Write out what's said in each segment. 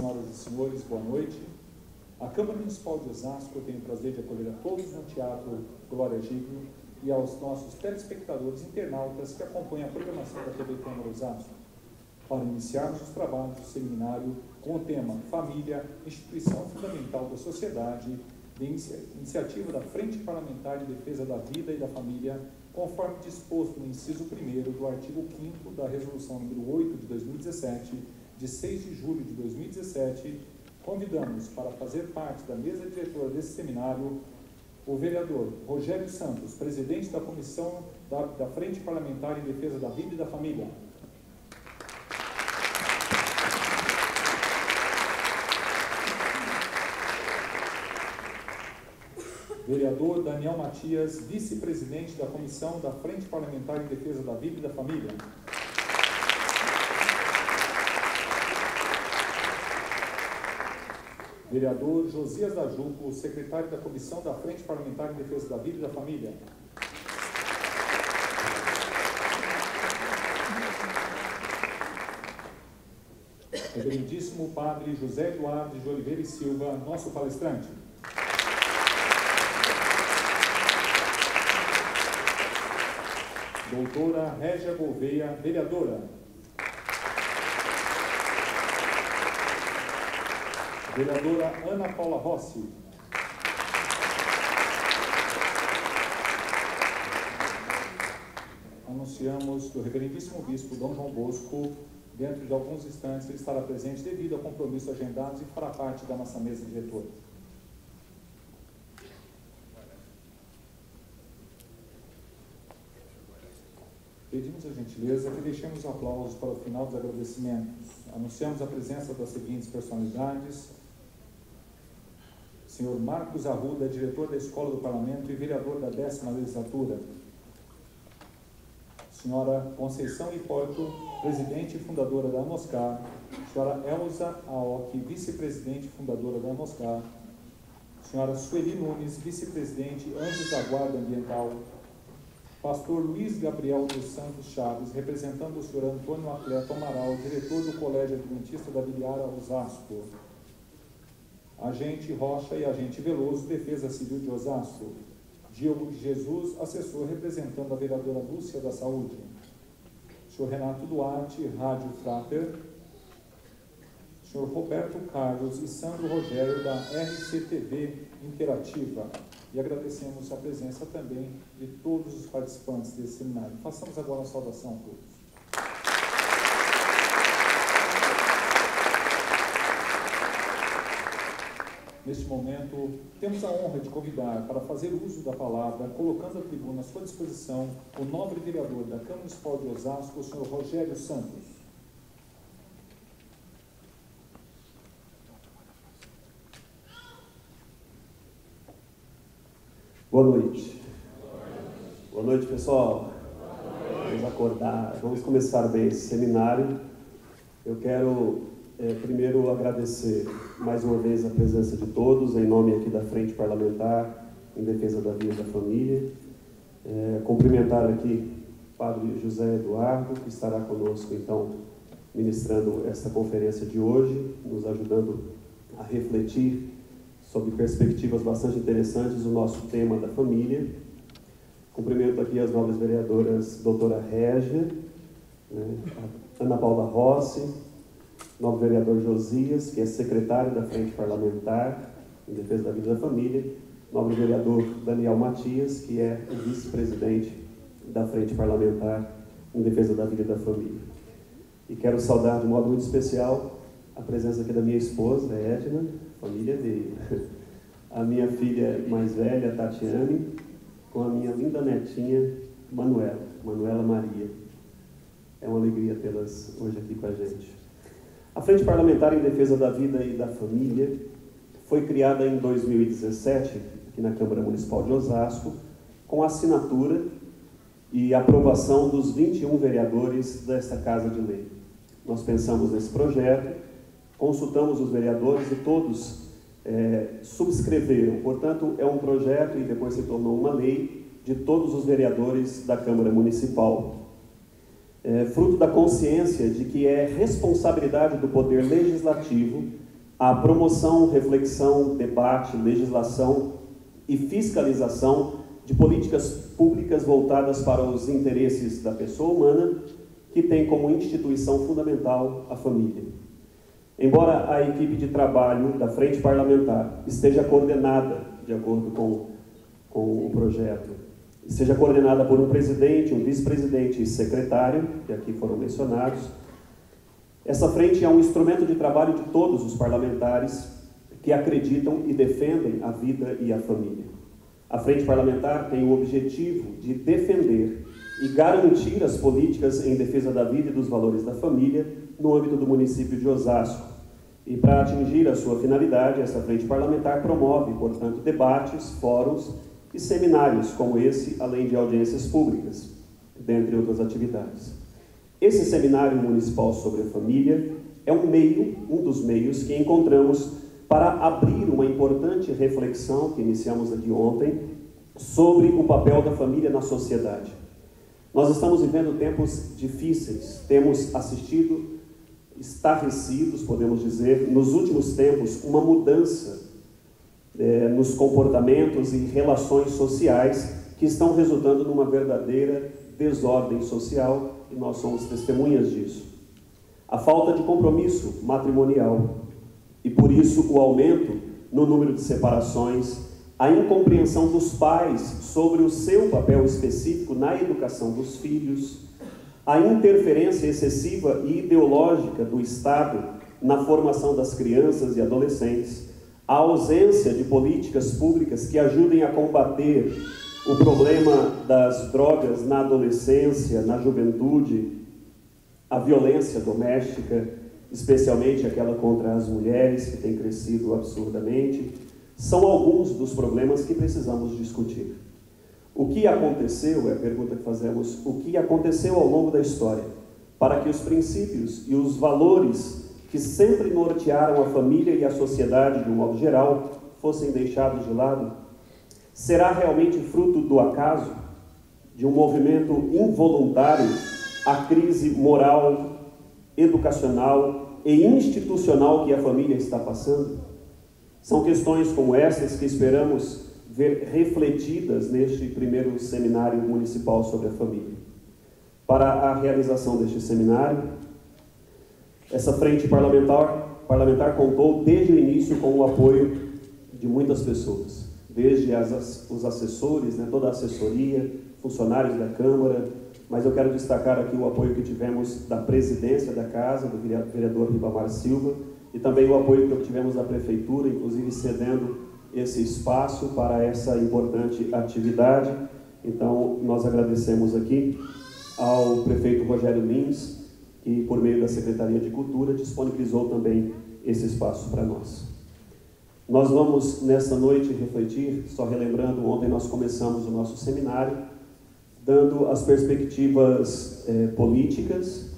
senhoras e senhores, boa noite. A Câmara Municipal de Osasco tem o prazer de acolher a todos no Teatro Glória Giglio e aos nossos telespectadores internautas que acompanham a programação da TV Câmara Osasco, para iniciarmos os trabalhos do seminário com o tema Família, Instituição Fundamental da Sociedade, de iniciativa da Frente Parlamentar de Defesa da Vida e da Família, conforme disposto no inciso 1º do artigo 5º da Resolução número 8 de 2017, de 6 de julho de 2017, convidamos para fazer parte da mesa diretora desse seminário o vereador Rogério Santos, presidente da Comissão da Frente Parlamentar em Defesa da Vida e da Família. Vereador Daniel Matias, vice-presidente da Comissão da Frente Parlamentar em Defesa da Vida e da Família. Vereador Josias da Juco, secretário da Comissão da Frente Parlamentar em Defesa da Vida e da Família. Reverendíssimo Padre José Eduardo de Oliveira e Silva, nosso palestrante. Doutora Régia Gouveia, vereadora. Vereadora Ana Paula Rossi. Anunciamos que o reverendíssimo bispo Dom João Bosco, dentro de alguns instantes, ele estará presente devido a compromissos agendados e fará parte da nossa mesa diretora. Pedimos a gentileza que deixemos os aplausos para o final dos agradecimentos. Anunciamos a presença das seguintes personalidades: senhor Marcos Arruda, diretor da Escola do Parlamento e vereador da 10ª legislatura. Senhora Conceição Hipólito, presidente e fundadora da Amoscar. Senhora Elza Aoki, vice-presidente e fundadora da Amoscar. Senhora Sueli Nunes, vice-presidente, Anjos da Guarda Ambiental. Pastor Luiz Gabriel dos Santos Chaves, representando o senhor Antônio Atleto Amaral, diretor do Colégio Adventista da Viliara, Osasco. Agente Rocha e Agente Veloso, Defesa Civil de Osasco. Diogo de Jesus, assessor representando a vereadora Lúcia da Saúde. Senhor Renato Duarte, Rádio Frater. Senhor Roberto Carlos e Sandro Rogério, da RCTV Interativa. E agradecemos a presença também de todos os participantes desse seminário. Façamos agora a saudação a todos. Neste momento, temos a honra de convidar para fazer uso da palavra, colocando a tribuna à sua disposição, o nobre vereador da Câmara Municipal de Osasco, o senhor Rogério Santos. Boa noite. Boa noite, pessoal. Vamos acordar, vamos começar bem esse seminário. Eu quero primeiro agradecer mais uma vez a presença de todos, em nome aqui da Frente Parlamentar em Defesa da Vida e da Família. Cumprimentar aqui o Padre José Eduardo, que estará conosco, então, ministrando esta conferência de hoje, nos ajudando a refletir sobre perspectivas bastante interessantes, o nosso tema da família. Cumprimento aqui as nobres vereadoras doutora Régia, Ana Paula Rossi, nobre vereador Josias, que é secretário da Frente Parlamentar em Defesa da Vida e da Família, nobre vereador Daniel Matias, que é o vice-presidente da Frente Parlamentar em Defesa da Vida e da Família. E quero saudar de modo muito especial a presença aqui da minha esposa, Edna, família veio. A minha filha mais velha, Tatiane, com a minha linda netinha, Manuela Maria. É uma alegria tê-las hoje aqui com a gente. A Frente Parlamentar em Defesa da Vida e da Família foi criada em 2017, aqui na Câmara Municipal de Osasco, com a assinatura e aprovação dos 21 vereadores desta Casa de Lei. Nós pensamos nesse projeto, consultamos os vereadores e todos subscreveram. Portanto, é um projeto e depois se tornou uma lei de todos os vereadores da Câmara Municipal. Fruto da consciência de que é responsabilidade do Poder Legislativo a promoção, reflexão, debate, legislação e fiscalização de políticas públicas voltadas para os interesses da pessoa humana, que tem como instituição fundamental a família. Embora a equipe de trabalho da Frente Parlamentar esteja coordenada, de acordo com o projeto, seja coordenada por um presidente, um vice-presidente e secretário, que aqui foram mencionados, essa frente é um instrumento de trabalho de todos os parlamentares que acreditam e defendem a vida e a família. A Frente Parlamentar tem o objetivo de defender e garantir as políticas em defesa da vida e dos valores da família no âmbito do município de Osasco. E para atingir a sua finalidade, essa Frente Parlamentar promove, portanto, debates, fóruns e seminários como esse, além de audiências públicas, dentre outras atividades. Esse Seminário Municipal sobre a Família é um dos meios que encontramos para abrir uma importante reflexão, que iniciamos aqui ontem, sobre o papel da família na sociedade. Nós estamos vivendo tempos difíceis, temos assistido, estarrecidos, podemos dizer, nos últimos tempos, uma mudança nos comportamentos e relações sociais que estão resultando numa verdadeira desordem social, e nós somos testemunhas disso. A falta de compromisso matrimonial e, por isso, o aumento no número de separações, a incompreensão dos pais sobre o seu papel específico na educação dos filhos, a interferência excessiva e ideológica do Estado na formação das crianças e adolescentes, a ausência de políticas públicas que ajudem a combater o problema das drogas na adolescência, na juventude, a violência doméstica, especialmente aquela contra as mulheres, que tem crescido absurdamente, são alguns dos problemas que precisamos discutir. O que aconteceu, é a pergunta que fazemos, o que aconteceu ao longo da história para que os princípios e os valores que sempre nortearam a família e a sociedade de um modo geral fossem deixados de lado? Será realmente fruto do acaso, de um movimento involuntário, a crise moral, educacional e institucional que a família está passando? São questões como essas que esperamos ver refletidas neste primeiro seminário municipal sobre a família. Para a realização deste seminário, essa frente parlamentar contou desde o início com o apoio de muitas pessoas, desde os assessores, toda a assessoria, funcionários da Câmara, mas eu quero destacar aqui o apoio que tivemos da presidência da Casa, do vereador Ribamar Silva, e também o apoio que obtivemos da Prefeitura, inclusive cedendo esse espaço para essa importante atividade. Então, nós agradecemos aqui ao prefeito Rogério Lins, que, por meio da Secretaria de Cultura, disponibilizou também esse espaço para nós. Nós vamos, nessa noite, refletir, só relembrando, ontem nós começamos o nosso seminário, dando as perspectivas políticas.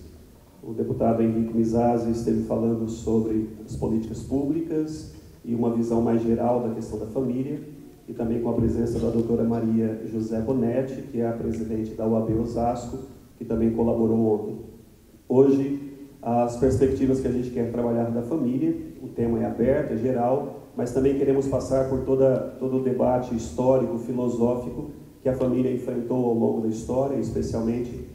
O deputado Henrique Mizazzi esteve falando sobre as políticas públicas e uma visão mais geral da questão da família, e também com a presença da doutora Maria José Bonetti, que é a presidente da UAB Osasco, que também colaborou ontem. Hoje, as perspectivas que a gente quer trabalhar da família, o tema é aberto, é geral, mas também queremos passar por todo o debate histórico, filosófico, que a família enfrentou ao longo da história, especialmente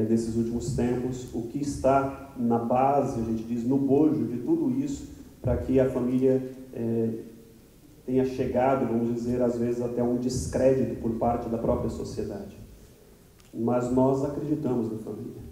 desses últimos tempos, o que está na base, a gente diz, no bojo de tudo isso, para que a família tenha chegado, vamos dizer, às vezes até um descrédito por parte da própria sociedade. Mas nós acreditamos na família.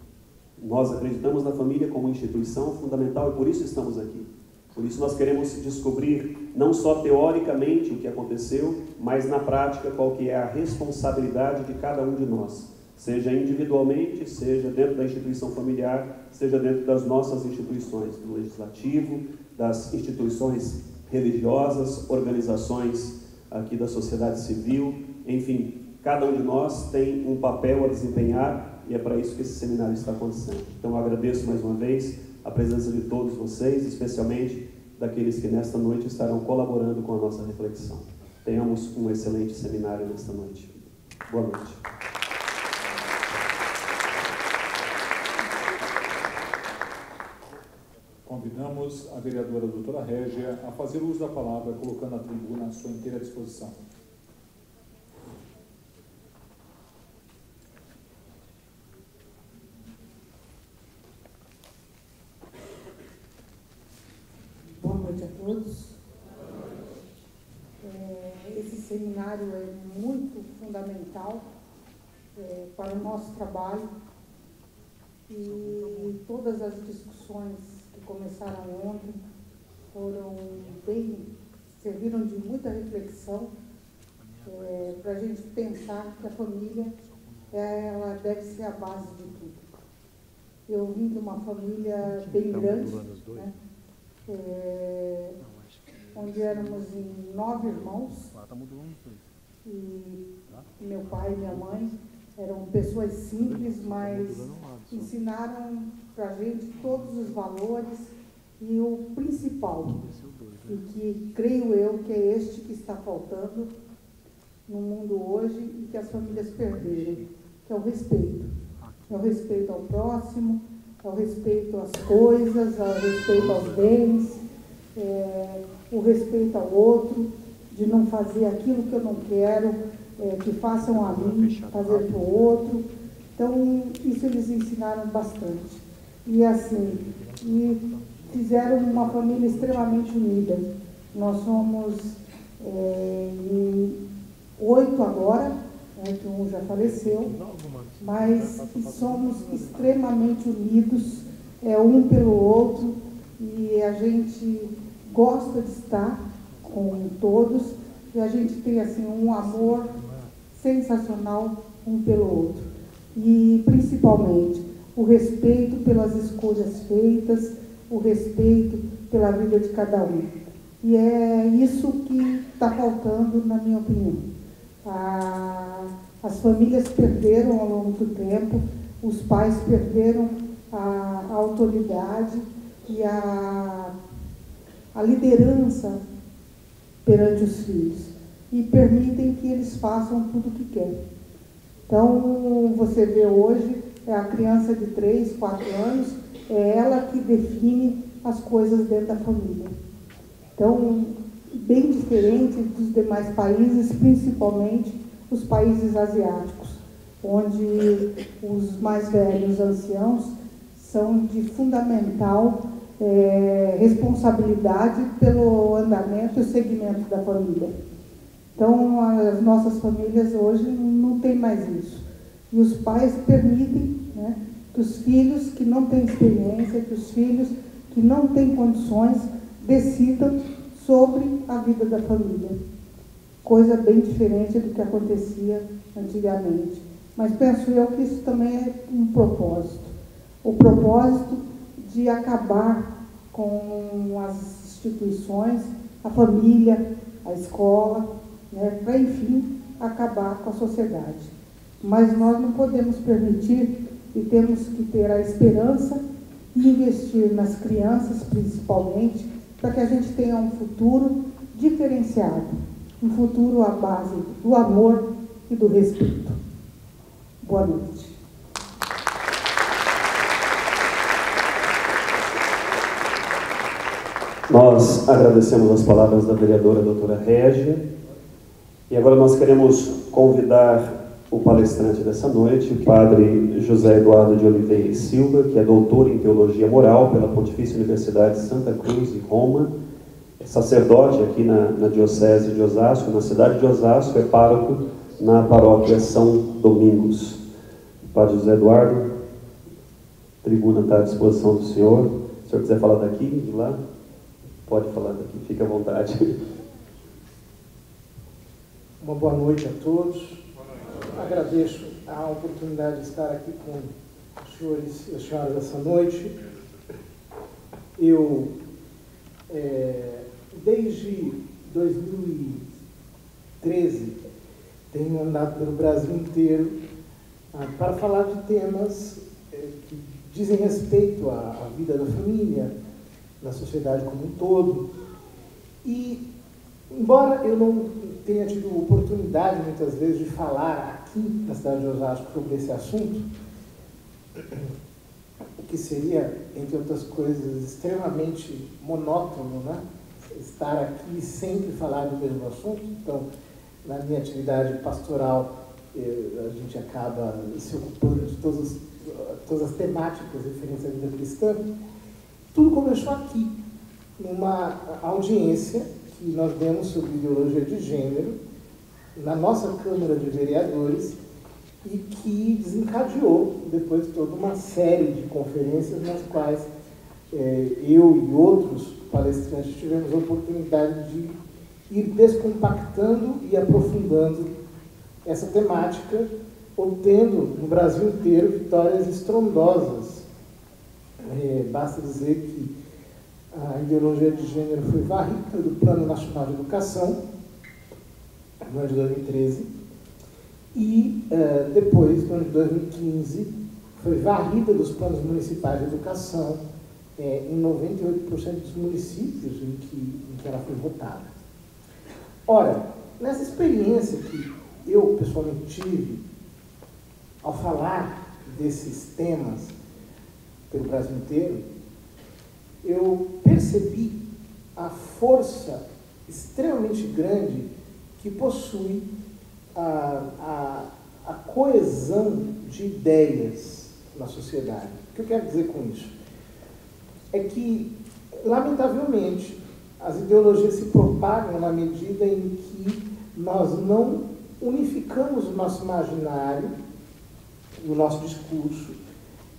Nós acreditamos na família como instituição fundamental e por isso estamos aqui. Por isso nós queremos descobrir, não só teoricamente o que aconteceu, mas na prática qual que é a responsabilidade de cada um de nós, seja individualmente, seja dentro da instituição familiar, seja dentro das nossas instituições, do legislativo, das instituições religiosas, organizações aqui da sociedade civil, enfim, cada um de nós tem um papel a desempenhar e é para isso que esse seminário está acontecendo. Então eu agradeço mais uma vez a presença de todos vocês, especialmente daqueles que nesta noite estarão colaborando com a nossa reflexão. Tenhamos um excelente seminário nesta noite. Boa noite. Com convidamos a vereadora doutora Régia a fazer uso da palavra, colocando a tribuna à sua inteira disposição. Boa noite a todos. Esse seminário é muito fundamental para o nosso trabalho e todas as discussões que começaram ontem serviram de muita reflexão para a gente pensar que a família ela deve ser a base de tudo. Eu vim de uma família bem grande, né? Onde éramos em 9 irmãos, e meu pai e minha mãe eram pessoas simples, mas ensinaram para a gente todos os valores e o principal, e que creio eu que é este que está faltando no mundo hoje e que as famílias perderam, que é o respeito. É o respeito ao próximo, é o respeito às coisas, ao respeito aos bens, o respeito ao outro, de não fazer aquilo que eu não quero, que façam a mim, fazer para o outro. Então, isso eles ensinaram bastante. E assim, fizeram uma família extremamente unida. Nós somos 8 agora, que um já faleceu, mas somos extremamente unidos, um pelo outro, e a gente gosta de estar com todos, e a gente tem assim um amor sensacional um pelo outro. E principalmente o respeito pelas escolhas feitas, o respeito pela vida de cada um. E é isso que está faltando, na minha opinião. As famílias perderam ao longo do tempo, os pais perderam a autoridade e a liderança perante os filhos, e permitem que eles façam tudo o que querem. Então, você vê hoje, a criança de 3, 4 anos, é ela que define as coisas dentro da família. Então, bem diferente dos demais países, principalmente os países asiáticos, onde os mais velhos anciãos são de fundamental responsabilidade pelo andamento e o segmento da família. Então, as nossas famílias hoje não tem mais isso. E os pais permitem, né, que os filhos que não têm experiência, que os filhos que não têm condições, decidam sobre a vida da família. Coisa bem diferente do que acontecia antigamente. Mas penso eu que isso também é um propósito. O propósito de acabar com as instituições, a família, a escola, né, para, enfim, acabar com a sociedade. Mas nós não podemos permitir, e temos que ter a esperança e investir nas crianças, principalmente, para que a gente tenha um futuro diferenciado, um futuro à base do amor e do respeito. Boa noite. Nós agradecemos as palavras da vereadora doutora Régia, e agora nós queremos convidar o palestrante dessa noite, o padre José Eduardo de Oliveira e Silva, que é doutor em Teologia Moral pela Pontifícia Universidade de Santa Cruz, em Roma, é sacerdote aqui na Diocese de Osasco, na cidade de Osasco, é pároco na paróquia São Domingos. Padre José Eduardo, a tribuna está à disposição do senhor. Se o senhor quiser falar daqui, de lá, pode falar daqui, fique à vontade. Uma boa noite a todos. Agradeço a oportunidade de estar aqui com os senhores e as senhoras essa noite. Eu, desde 2013, tenho andado pelo Brasil inteiro para falar de temas que dizem respeito à vida da família, da sociedade como um todo. E, embora eu não tenha tido oportunidade, muitas vezes, de falar aqui na cidade de Osasco sobre esse assunto, o que seria, entre outras coisas, extremamente monótono, né? Estar aqui e sempre falar do mesmo assunto. Então, na minha atividade pastoral, a gente acaba se ocupando de todas as temáticas referentes à vida cristã. Tudo começou aqui, numa audiência que nós demos sobre ideologia de gênero na nossa Câmara de Vereadores e que desencadeou depois toda uma série de conferências nas quais eu e outros palestrantes tivemos a oportunidade de ir descompactando e aprofundando essa temática, obtendo no Brasil inteiro vitórias estrondosas. Basta dizer que a ideologia de gênero foi varrida do Plano Nacional de Educação, no ano de 2013, e depois, no ano de 2015, foi varrida dos planos municipais de educação em 98% dos municípios em que ela foi votada. Ora, nessa experiência que eu pessoalmente tive, ao falar desses temas pelo Brasil inteiro, eu percebi a força extremamente grande que possui a coesão de ideias na sociedade. O que eu quero dizer com isso? É que, lamentavelmente, as ideologias se propagam na medida em que nós não unificamos o nosso imaginário, o nosso discurso,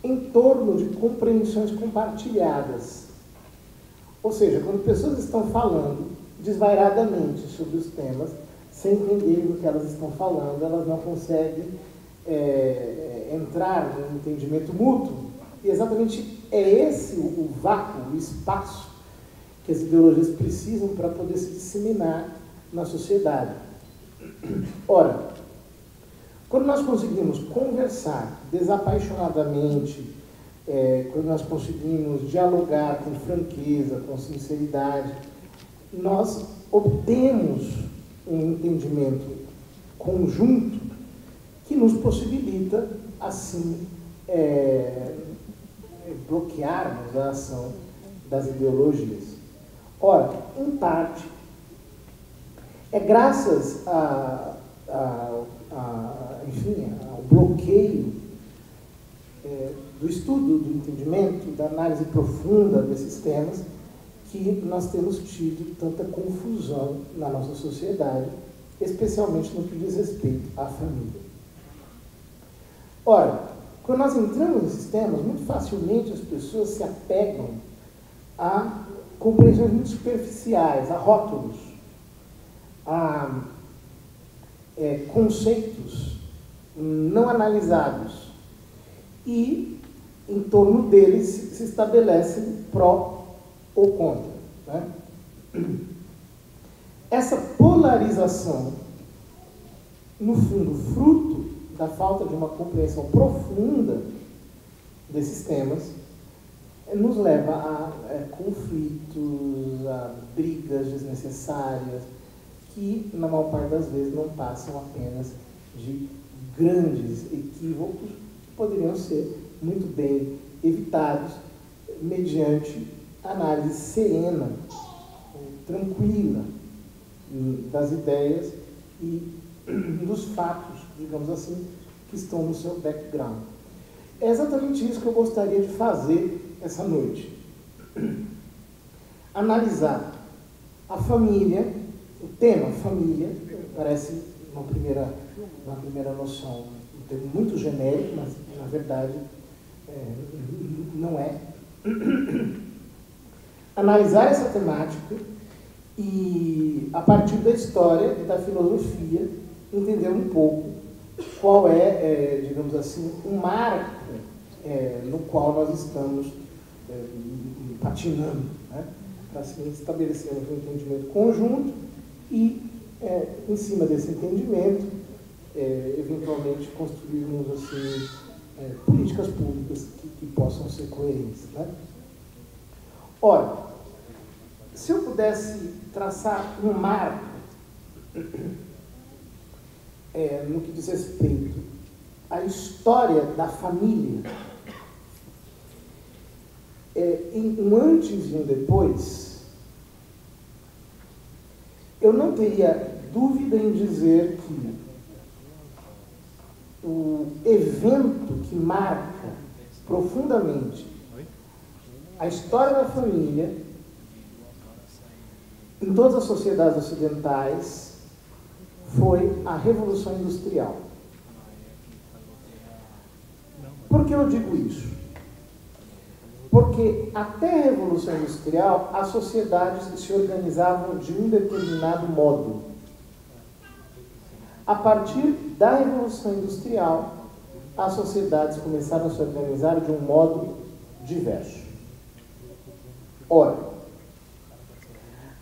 em torno de compreensões compartilhadas. Ou seja, quando pessoas estão falando desvairadamente sobre os temas, sem entender o que elas estão falando, elas não conseguem entrar no entendimento mútuo. E exatamente é esse o vácuo, o espaço que as ideologias precisam para poder se disseminar na sociedade. Ora, quando nós conseguimos conversar desapaixonadamente, quando nós conseguimos dialogar com franqueza, com sinceridade, nós obtemos um entendimento conjunto que nos possibilita, assim, bloquearmos a ação das ideologias. Ora, em parte, é graças enfim, ao bloqueio do estudo, do entendimento, da análise profunda desses temas, que nós temos tido tanta confusão na nossa sociedade, especialmente no que diz respeito à família. Ora, quando nós entramos nesses temas, muito facilmente as pessoas se apegam a compreensões muito superficiais, a rótulos, a conceitos não analisados, e em torno deles se estabelecem pró ou contra, né? Essa polarização, no fundo, fruto da falta de uma compreensão profunda desses temas, nos leva a conflitos, a brigas desnecessárias, que, na maior parte das vezes, não passam apenas de grandes equívocos que poderiam ser muito bem evitados mediante análise serena, tranquila das ideias e dos fatos, digamos assim, que estão no seu background. É exatamente isso que eu gostaria de fazer essa noite. Analisar a família, o tema família, parece uma primeira noção, um termo muito genérico, mas na verdade não é. Analisar essa temática e, a partir da história e da filosofia, entender um pouco qual é, digamos assim, um marco no qual nós estamos patinando, né? Para assim, estabelecermos um entendimento conjunto e, em cima desse entendimento, eventualmente construirmos assim, políticas públicas que possam ser coerentes, né? Ora, se eu pudesse traçar um marco no que diz respeito à história da família, um antes e um depois, eu não teria dúvida em dizer que o evento que marca profundamente a história da família em todas as sociedades ocidentais foi a Revolução Industrial. Por que eu digo isso? Porque até a Revolução Industrial as sociedades se organizavam de um determinado modo. A partir da Revolução Industrial, as sociedades começaram a se organizar de um modo diverso. Ora,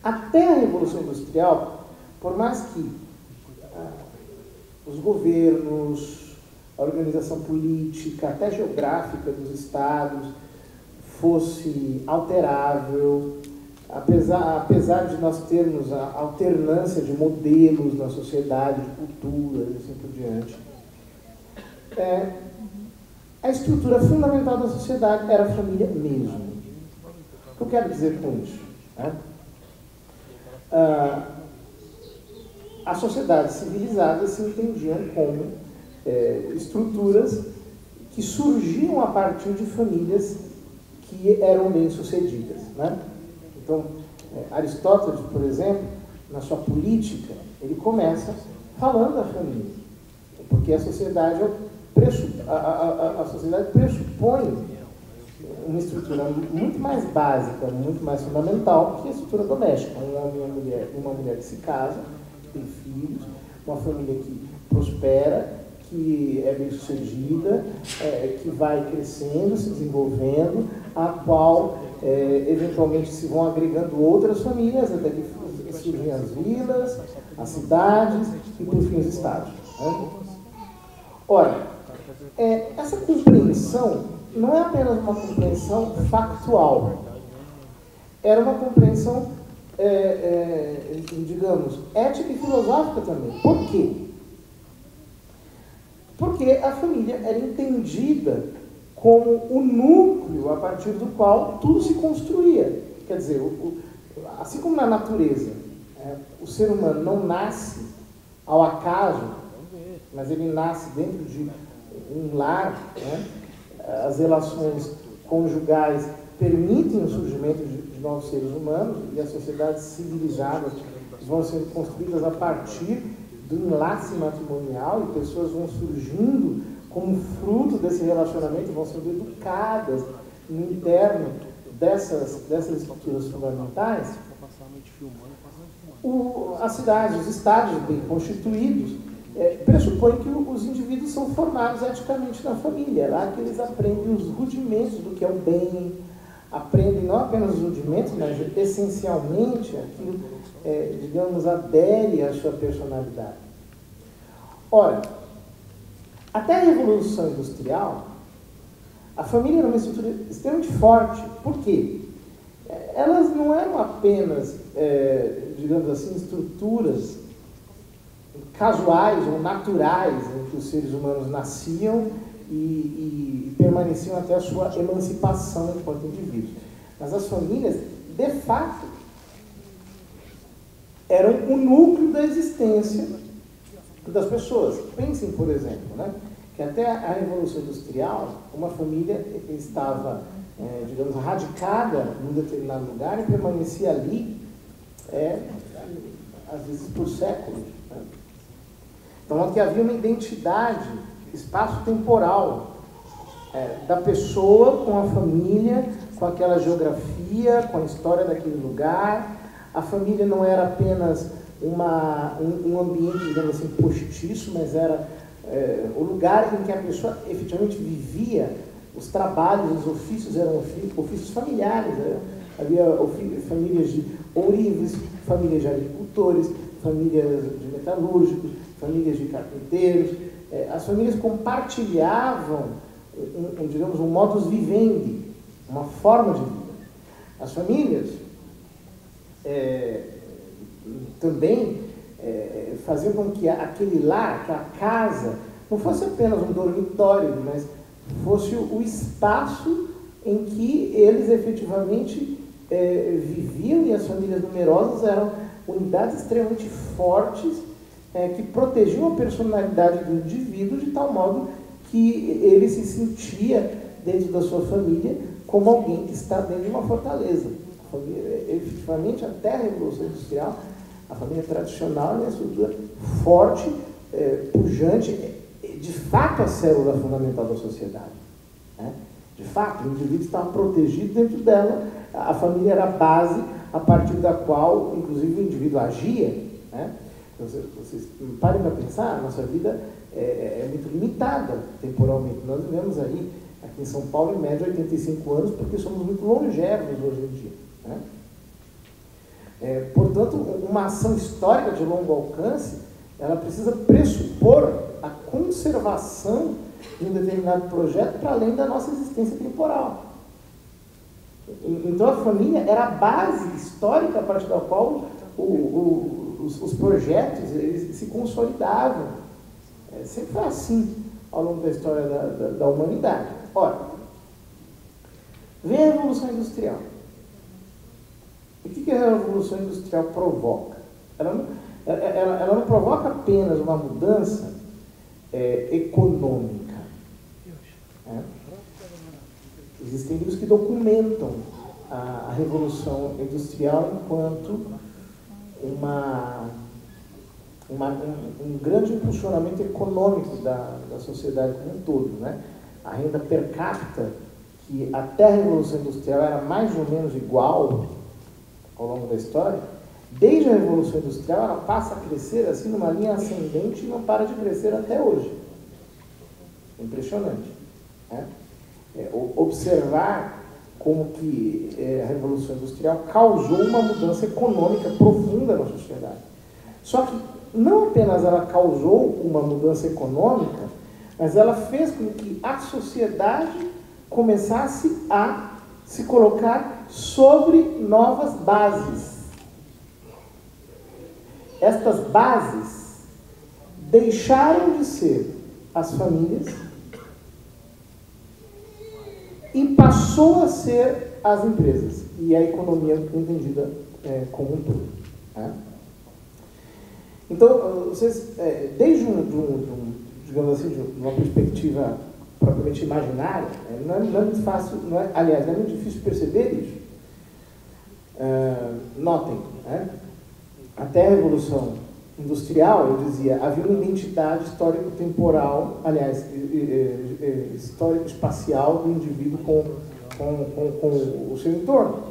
até a Revolução Industrial, por mais que os governos, a organização política, até geográfica dos estados, fosse alterável, apesar de nós termos a alternância de modelos na sociedade, de culturas e assim por diante, a estrutura fundamental da sociedade era a família mesmo. O que eu quero dizer com isso? As sociedades civilizadas se entendiam como estruturas que surgiam a partir de famílias que eram bem-sucedidas, né? Então, Aristóteles, por exemplo, na sua Política, ele começa falando da família, porque a sociedade pressupõe uma estrutura muito mais básica, muito mais fundamental que a estrutura doméstica. Um homem e uma mulher que se casam, tem filhos, uma família que prospera, que é bem-sucedida, que vai crescendo, se desenvolvendo, a qual eventualmente se vão agregando outras famílias, até que surgem as vilas, as cidades e, por fim, os estados. Né? Ora, essa compreensão não é apenas uma compreensão factual, era uma compreensão, digamos, ética e filosófica também. Por quê? Porque a família era entendida como o núcleo a partir do qual tudo se construía. Quer dizer, assim como na natureza, o ser humano não nasce ao acaso, mas ele nasce dentro de um lar, né? As relações conjugais permitem o surgimento de novos seres humanos e as sociedades civilizadas vão sendo construídas a partir do enlace matrimonial e pessoas vão surgindo como fruto desse relacionamento, vão sendo educadas no interno dessas estruturas fundamentais. As cidades, os estados bem constituídos, pressupõem que os indivíduos são formados eticamente na família. É lá que eles aprendem os rudimentos do que é o bem, aprendem não apenas os rudimentos, mas essencialmente aquilo, digamos, adere à sua personalidade. Ora, até a Revolução Industrial, a família era uma estrutura extremamente forte. Por quê? Elas não eram apenas, digamos assim, estruturas casuais ou naturais em que os seres humanos nasciam e permaneciam até a sua emancipação enquanto indivíduos. Mas as famílias, de fato, eram o núcleo da existência das pessoas. Pensem, por exemplo, né, que até a Revolução Industrial, uma família estava, digamos, radicada num determinado lugar e permanecia ali, às vezes por séculos. Né? Então, que havia uma identidade espaço-temporal da pessoa com a família, com aquela geografia, com a história daquele lugar. A família não era apenas um ambiente, digamos assim, postiço, mas era o lugar em que a pessoa efetivamente vivia. Os trabalhos, os ofícios eram ofícios familiares. Havia famílias de ourives, famílias de agricultores, famílias de metalúrgicos, famílias de carpinteiros. As famílias compartilhavam, digamos, um modus vivendi, uma forma de vida. As famílias também faziam com que aquele lar, aquela casa, não fosse apenas um dormitório, mas fosse o espaço em que eles efetivamente viviam, e as famílias numerosas eram unidades extremamente fortes que protegiam a personalidade do indivíduo de tal modo que ele se sentia dentro da sua família como alguém que está dentro de uma fortaleza. A família, efetivamente, até a Revolução Industrial, a família tradicional é uma estrutura forte, pujante, de fato a célula fundamental da sociedade. Né? De fato, o indivíduo estava protegido dentro dela, a família era a base a partir da qual, inclusive, o indivíduo agia. Né? Vocês parem para pensar, a nossa vida é muito limitada temporalmente. Nós vivemos aí, aqui em São Paulo, em média 85 anos, porque somos muito longevos hoje em dia. Né? Portanto, uma ação histórica de longo alcance, ela precisa pressupor a conservação de um determinado projeto para além da nossa existência temporal. Então, a família era a base histórica a partir da qual os projetos eles se consolidavam. Sempre foi assim ao longo da história da humanidade. Ora, vem a Revolução Industrial. O que a Revolução Industrial provoca? Ela não provoca apenas uma mudança econômica. Existem livros que documentam a Revolução Industrial enquanto um grande impulsionamento econômico da sociedade como um todo. Né? A renda per capita, que até a Revolução Industrial era mais ou menos igual ao longo da história, desde a Revolução Industrial ela passa a crescer assim numa linha ascendente e não para de crescer até hoje. Impressionante. Né? Observar como que a Revolução Industrial causou uma mudança econômica profunda na sociedade. Só que não apenas ela causou uma mudança econômica, mas ela fez com que a sociedade começasse a se colocar sobre novas bases. Estas bases deixaram de ser as famílias e passou a ser as empresas e a economia entendida como um todo. Né? Então, vocês, desde digamos assim, de uma perspectiva propriamente imaginária, não é muito fácil, aliás, não é muito difícil perceber isso. Notem, né? Até a Revolução Industrial, eu dizia, havia uma identidade histórico-temporal, aliás, histórico-espacial do indivíduo com o seu entorno.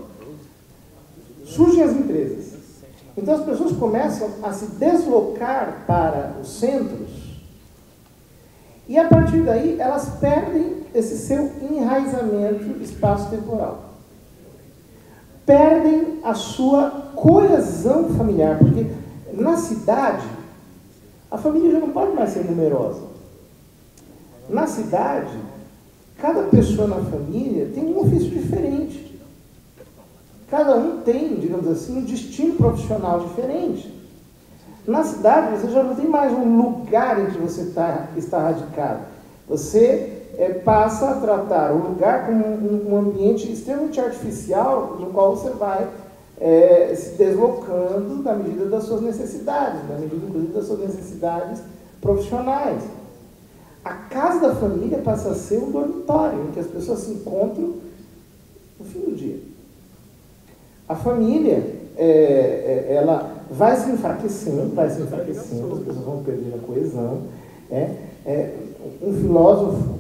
Surgem as empresas. Então as pessoas começam a se deslocar para os centros e a partir daí elas perdem esse seu enraizamento espaço-temporal. Perdem a sua coesão familiar, porque na cidade a família já não pode mais ser numerosa. Na cidade, cada pessoa na família tem um ofício diferente. Cada um tem, digamos assim, um destino profissional diferente. Na cidade, você já não tem mais um lugar em que você está radicado. Você passa a tratar o lugar como um ambiente extremamente artificial, no qual você vai se deslocando na medida das suas necessidades, na medida, inclusive, das suas necessidades profissionais. A casa da família passa a ser um dormitório, em que as pessoas se encontram no fim do dia. A família, ela vai se enfraquecendo, as pessoas vão perdendo a coesão. Um filósofo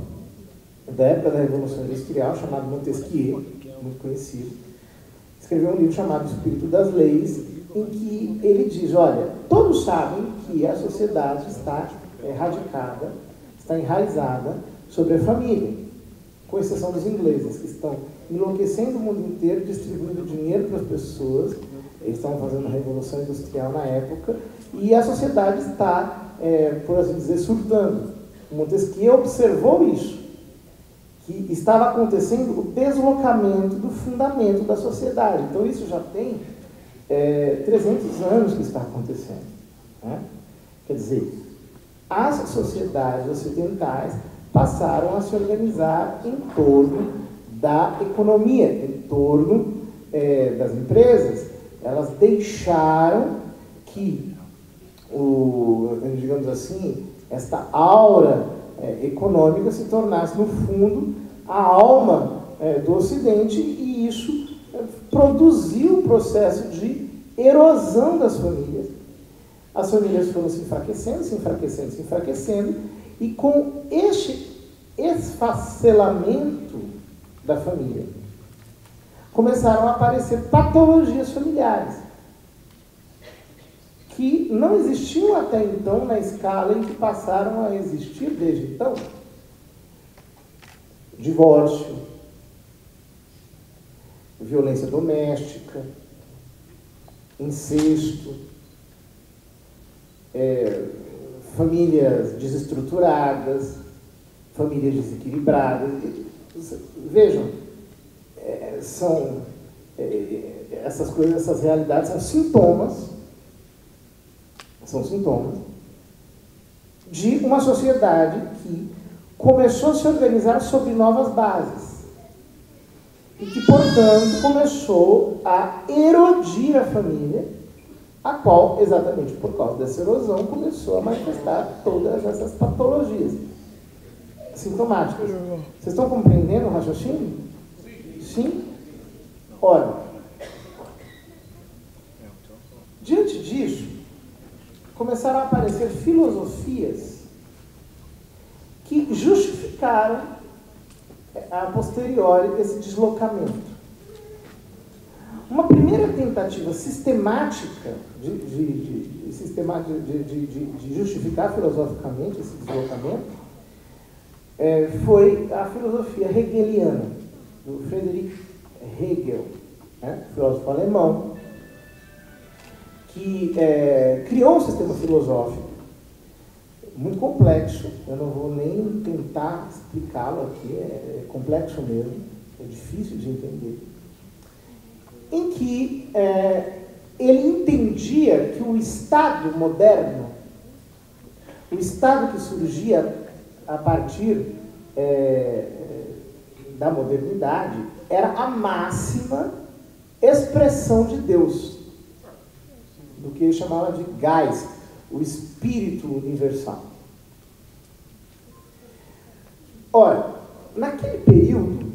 da época da Revolução Industrial, chamado Montesquieu, muito conhecido, escreveu um livro chamado Espírito das Leis, em que ele diz, olha, todos sabem que a sociedade está radicada, está enraizada sobre a família, com exceção dos ingleses, que estão enlouquecendo o mundo inteiro, distribuindo dinheiro para as pessoas. Eles estavam fazendo a Revolução Industrial na época, e a sociedade está, por assim dizer, surtando. Montesquieu observou isso, que estava acontecendo o deslocamento do fundamento da sociedade. Então isso já tem 300 anos que está acontecendo. Né? Quer dizer, as sociedades ocidentais passaram a se organizar em torno da economia em torno das empresas. Elas deixaram que, digamos assim, esta aura econômica se tornasse, no fundo, a alma do Ocidente, e isso produziu um processo de erosão das famílias. As famílias foram se enfraquecendo, se enfraquecendo, se enfraquecendo, e com este esfacelamento da família, começaram a aparecer patologias familiares que não existiam até então na escala em que passaram a existir desde então. Divórcio, violência doméstica, incesto, famílias desestruturadas, famílias desequilibradas. Vejam, essas coisas, essas realidades são sintomas de uma sociedade que começou a se organizar sobre novas bases e que, portanto, começou a erodir a família, a qual, exatamente por causa dessa erosão, começou a manifestar todas essas patologias sintomáticas. Vocês estão compreendendo o raciocínio? Sim? Ora, diante disso, começaram a aparecer filosofias que justificaram a posteriori esse deslocamento. Uma primeira tentativa sistemática de justificar filosoficamente esse deslocamento foi a filosofia hegeliana, do Friedrich Hegel, filósofo alemão, que criou um sistema filosófico muito complexo. Eu não vou nem tentar explicá-lo aqui, é complexo mesmo, é difícil de entender, em que ele entendia que o Estado moderno, o Estado que surgia a partir da modernidade, era a máxima expressão de Deus, do que ele chamava de Geist, o espírito universal. Ora, naquele período,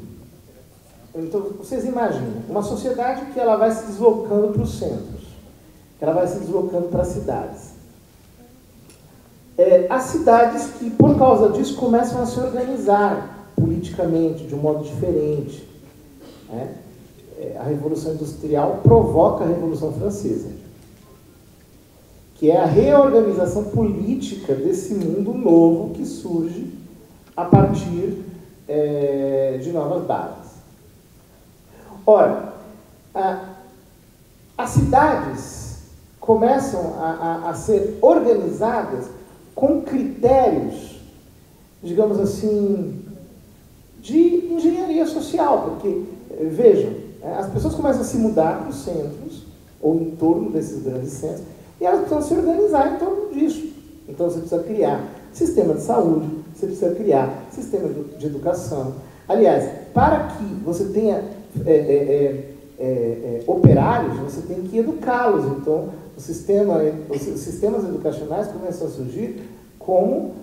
então, vocês imaginam, uma sociedade que ela vai se deslocando para os centros, que ela vai se deslocando para as cidades. As cidades que, por causa disso, começam a se organizar politicamente de um modo diferente. A Revolução Industrial provoca a Revolução Francesa, que é a reorganização política desse mundo novo que surge a partir de novas bases. Ora, as cidades começam a ser organizadas com critérios, digamos assim, de engenharia social, porque, vejam, as pessoas começam a se mudar para os centros, ou em torno desses grandes centros, e elas precisam se organizar em torno disso. Então você precisa criar sistema de saúde, você precisa criar sistema de educação. Aliás, para que você tenha operários, você tem que educá-los. Então, os sistemas educacionais começam a surgir como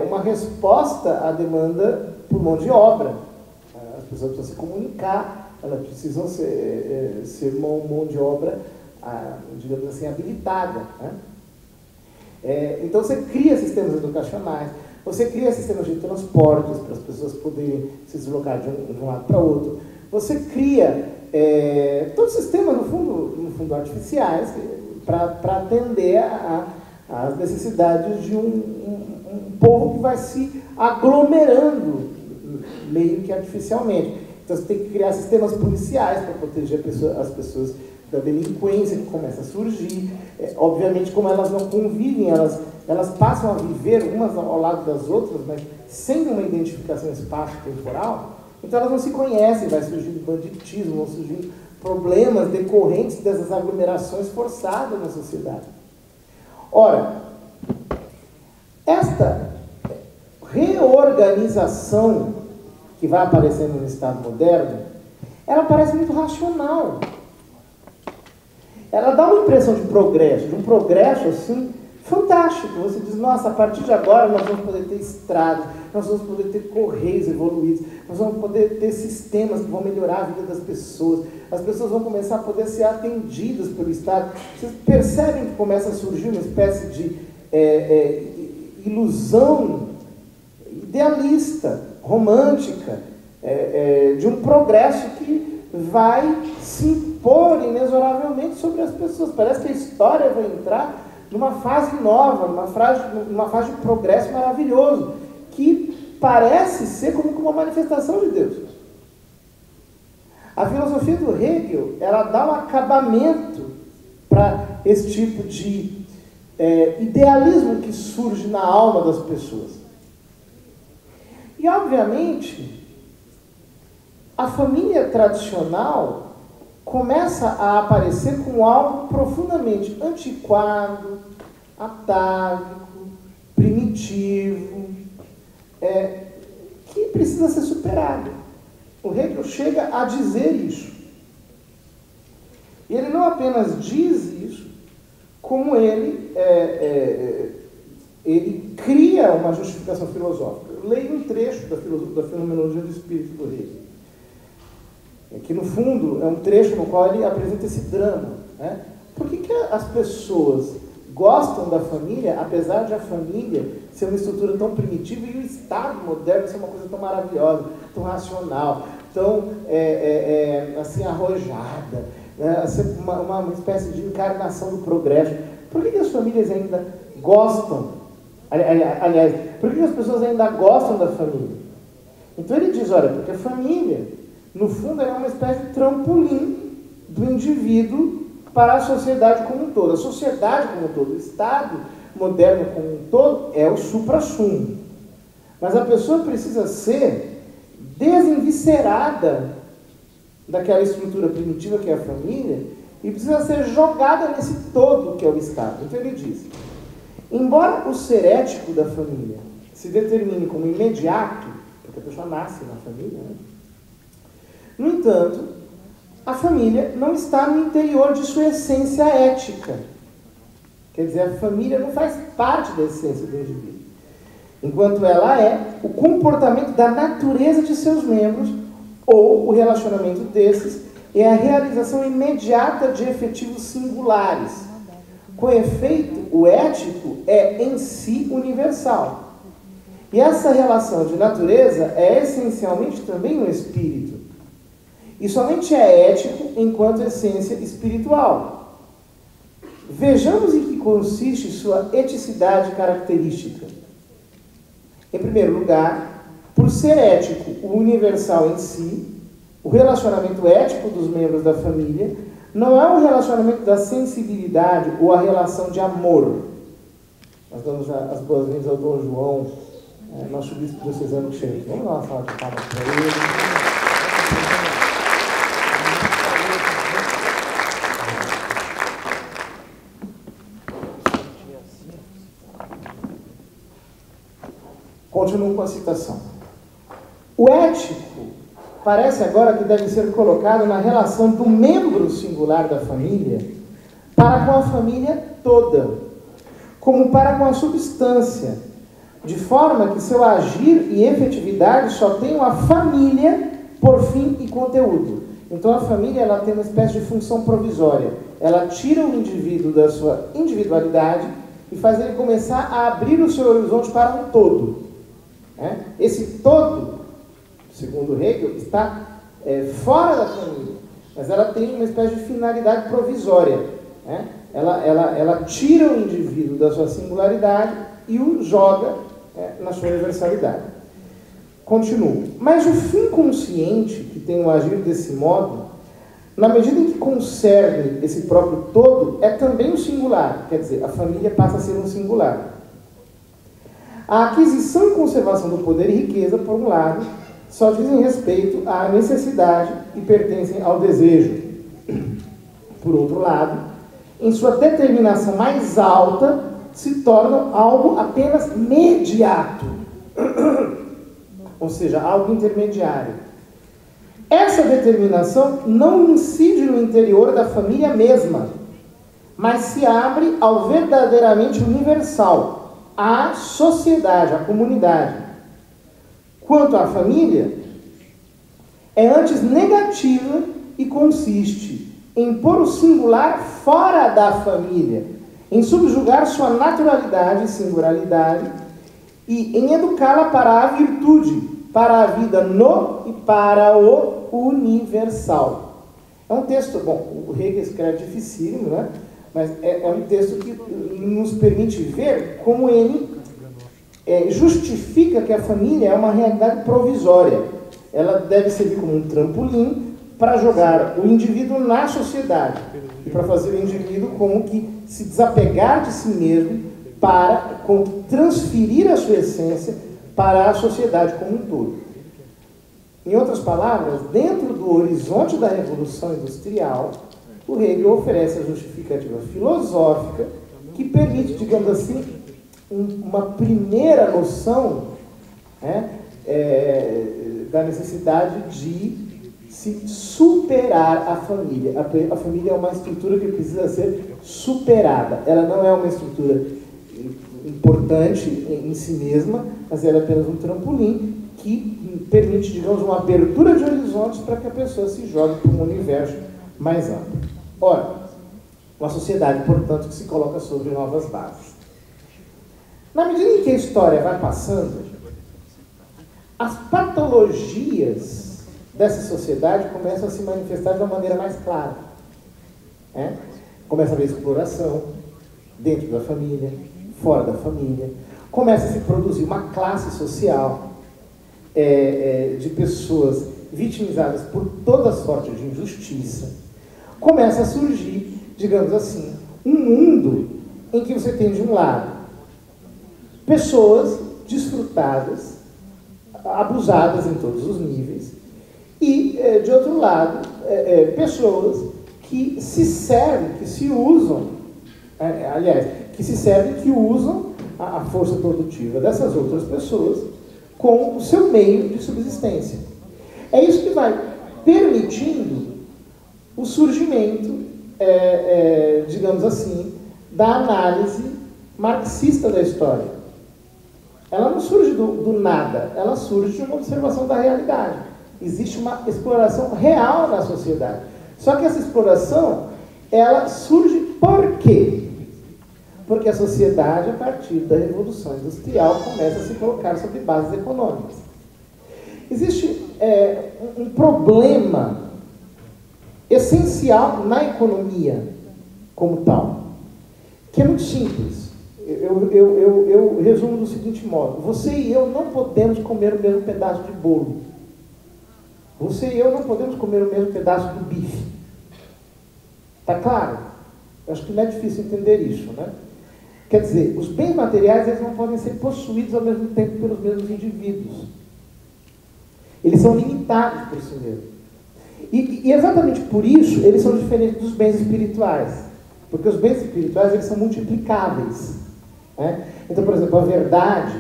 uma resposta à demanda por mão de obra. As pessoas precisam se comunicar, elas precisam ser mão de obra, digamos assim, habilitada. Então, você cria sistemas educacionais, você cria sistemas de transportes para as pessoas poderem se deslocar de um lado para outro. Você cria todos os sistemas, no fundo artificiais, para atender às necessidades de um povo que vai se aglomerando meio que artificialmente. Então você tem que criar sistemas policiais para proteger as pessoas da delinquência que começa a surgir. Obviamente, como elas não convivem, elas passam a viver umas ao lado das outras, mas sem uma identificação espaço-temporal. Então elas não se conhecem, vai surgindo banditismo, vão surgindo problemas decorrentes dessas aglomerações forçadas na sociedade. Ora, esta reorganização que vai aparecendo no Estado moderno, ela parece muito racional. Ela dá uma impressão de um progresso assim, fantástico. Você diz, nossa, a partir de agora nós vamos poder ter estradas, nós vamos poder ter correios evoluídos, nós vamos poder ter sistemas que vão melhorar a vida das pessoas, as pessoas vão começar a poder ser atendidas pelo Estado. Vocês percebem que começa a surgir uma espécie de ilusão idealista, romântica, de um progresso que vai se impor inexoravelmente sobre as pessoas. Parece que a história vai entrar numa fase nova, numa fase de progresso maravilhoso, que parece ser como uma manifestação de Deus. A filosofia do Hegel, ela dá um acabamento para esse tipo de idealismo que surge na alma das pessoas. E, obviamente, a família tradicional começa a aparecer como algo profundamente antiquado, atávico, primitivo, que precisa ser superado. O Hegel chega a dizer isso. E ele não apenas diz isso, como ele cria uma justificação filosófica. Eu leio um trecho da Fenomenologia do Espírito do Hegel, que no fundo é um trecho no qual ele apresenta esse drama, né? Por que as pessoas gostam da família, apesar de a família ser uma estrutura tão primitiva e o Estado moderno ser uma coisa tão maravilhosa, tão racional, tão assim, arrojada, né? Uma espécie de encarnação do progresso? Por que as famílias ainda gostam? Aliás, por que as pessoas ainda gostam da família? Então ele diz, olha, porque a família, no fundo, é uma espécie de trampolim do indivíduo para a sociedade como um todo. A sociedade como um todo, o Estado moderno como um todo, é o suprassumo. Mas a pessoa precisa ser desenviscerada daquela estrutura primitiva que é a família e precisa ser jogada nesse todo que é o Estado. Então ele diz, embora o ser ético da família se determine como imediato, porque a pessoa nasce na família, né? No entanto, a família não está no interior de sua essência ética. Quer dizer, a família não faz parte da essência do indivíduo. Enquanto ela é o comportamento da natureza de seus membros ou o relacionamento desses é a realização imediata de efetivos singulares. Com efeito, o ético é em si universal. E essa relação de natureza é essencialmente também um espírito. E somente é ético enquanto essência espiritual. Vejamos em que consiste sua eticidade característica. Em primeiro lugar, por ser ético o universal em si, o relacionamento ético dos membros da família não é um relacionamento da sensibilidade ou a relação de amor. Nós damos as boas-vindas ao Dom João, nosso bispo diocesano cheio. Vamos dar uma salva de palmas para ele. Continuo com a citação. O ético parece agora que deve ser colocado na relação do membro singular da família para com a família toda, como para com a substância, de forma que seu agir e efetividade só tenham a família por fim e conteúdo. Então a família ela tem uma espécie de função provisória. Ela tira o indivíduo da sua individualidade e faz ele começar a abrir o seu horizonte para um todo. Esse todo, segundo Hegel, está fora da família, mas ela tem uma espécie de finalidade provisória. Ela tira o indivíduo da sua singularidade e o joga na sua universalidade. Continuo. Mas o fim consciente que tem o agir desse modo, na medida em que concerne esse próprio todo, é também um singular. Quer dizer, a família passa a ser um singular. A aquisição e conservação do poder e riqueza, por um lado, só dizem respeito à necessidade e pertencem ao desejo. Por outro lado, em sua determinação mais alta, se tornam algo apenas mediato. ou seja, algo intermediário. Essa determinação não incide no interior da família mesma, mas se abre ao verdadeiramente universal, à sociedade, à comunidade. Quanto à família, é antes negativa e consiste em pôr o singular fora da família, em subjugar sua naturalidade e singularidade e em educá-la para a virtude, para a vida no e para o universal. É um texto, bom, o Hegel escreve dificílimo, né? Mas é um texto que nos permite ver como ele justifica que a família é uma realidade provisória. Ela deve servir como um trampolim para jogar o indivíduo na sociedade e para fazer o indivíduo como que se desapegar de si mesmo para transferir a sua essência para a sociedade como um todo. Em outras palavras, dentro do horizonte da Revolução Industrial, o Hegel oferece a justificativa filosófica que permite, digamos assim, uma primeira noção, né, da necessidade de se superar a família. A família é uma estrutura que precisa ser superada. Ela não é uma estrutura importante em si mesma, mas ela é apenas um trampolim que permite, digamos, uma abertura de horizontes para que a pessoa se jogue para um universo mais amplo. Ora, uma sociedade, portanto, que se coloca sobre novas bases. Na medida em que a história vai passando, as patologias dessa sociedade começam a se manifestar de uma maneira mais clara. Começa a haver exploração dentro da família, fora da família. Começa a se produzir uma classe social de pessoas vitimizadas por toda sorte de injustiça. Começa a surgir, digamos assim, um mundo em que você tem, de um lado, pessoas desfrutadas, abusadas em todos os níveis, e, de outro lado, pessoas que se servem, que se usam, que se servem, que usam a força produtiva dessas outras pessoas com o seu meio de subsistência. É isso que vai permitindo o surgimento, digamos assim, da análise marxista da história. Ela não surge do nada, ela surge de uma observação da realidade. Existe uma exploração real na sociedade. Só que essa exploração, ela surge por quê? Porque a sociedade, a partir da Revolução Industrial, começa a se colocar sobre bases econômicas. Existe um problema essencial na economia como tal, que é muito simples. Eu resumo do seguinte modo: você e eu não podemos comer o mesmo pedaço de bolo. Você e eu não podemos comer o mesmo pedaço do bife. Está claro? Eu acho que não é difícil entender isso, né? Quer dizer, os bens materiais, eles não podem ser possuídos ao mesmo tempo pelos mesmos indivíduos. Eles são limitados por si mesmos. E exatamente por isso, eles são diferentes dos bens espirituais. Porque os bens espirituais, eles são multiplicáveis. Né? Então, por exemplo, a verdade,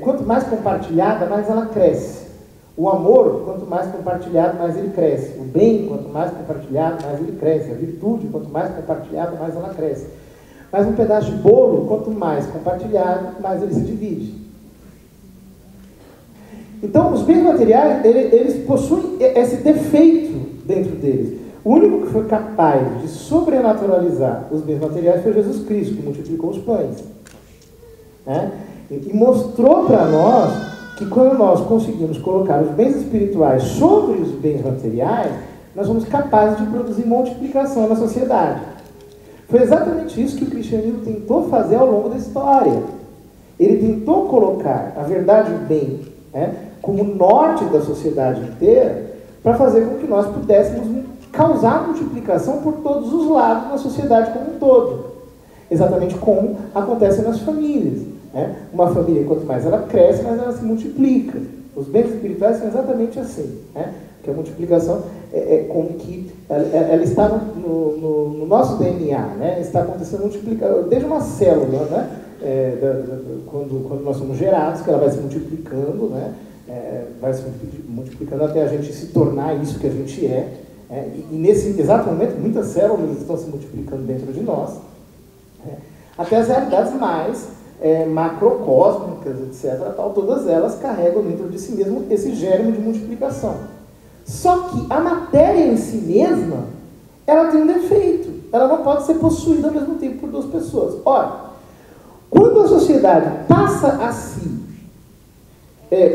quanto mais compartilhada, mais ela cresce. O amor, quanto mais compartilhado, mais ele cresce. O bem, quanto mais compartilhado, mais ele cresce. A virtude, quanto mais compartilhada, mais ela cresce. Mas um pedaço de bolo, quanto mais compartilhado, mais ele se divide. Então, os bens materiais, eles possuem esse defeito dentro deles. O único que foi capaz de sobrenaturalizar os bens materiais foi Jesus Cristo, que multiplicou os pães. Né? E mostrou para nós que quando nós conseguimos colocar os bens espirituais sobre os bens materiais, nós somos capazes de produzir multiplicação na sociedade. Foi exatamente isso que o cristianismo tentou fazer ao longo da história. Ele tentou colocar a verdade e o bem, né, como norte da sociedade inteira, para fazer com que nós pudéssemos causar multiplicação por todos os lados na sociedade como um todo. Exatamente como acontece nas famílias. Né? Uma família, quanto mais ela cresce, mais ela se multiplica. Os bens espirituais são exatamente assim. Né? Que a multiplicação como que ela está no nosso DNA, né? Está acontecendo multiplicação, desde uma célula, né? Quando nós somos gerados, que ela vai se multiplicando, né? vai se multiplicando até a gente se tornar isso que a gente é. E nesse exato momento, muitas células estão se multiplicando dentro de nós, até as realidades mais macrocósmicas, etc. Tal, todas elas carregam dentro de si mesmo esse germe de multiplicação. Só que a matéria em si mesma, ela tem um defeito. Ela não pode ser possuída ao mesmo tempo por duas pessoas. Ora, quando a sociedade passa a se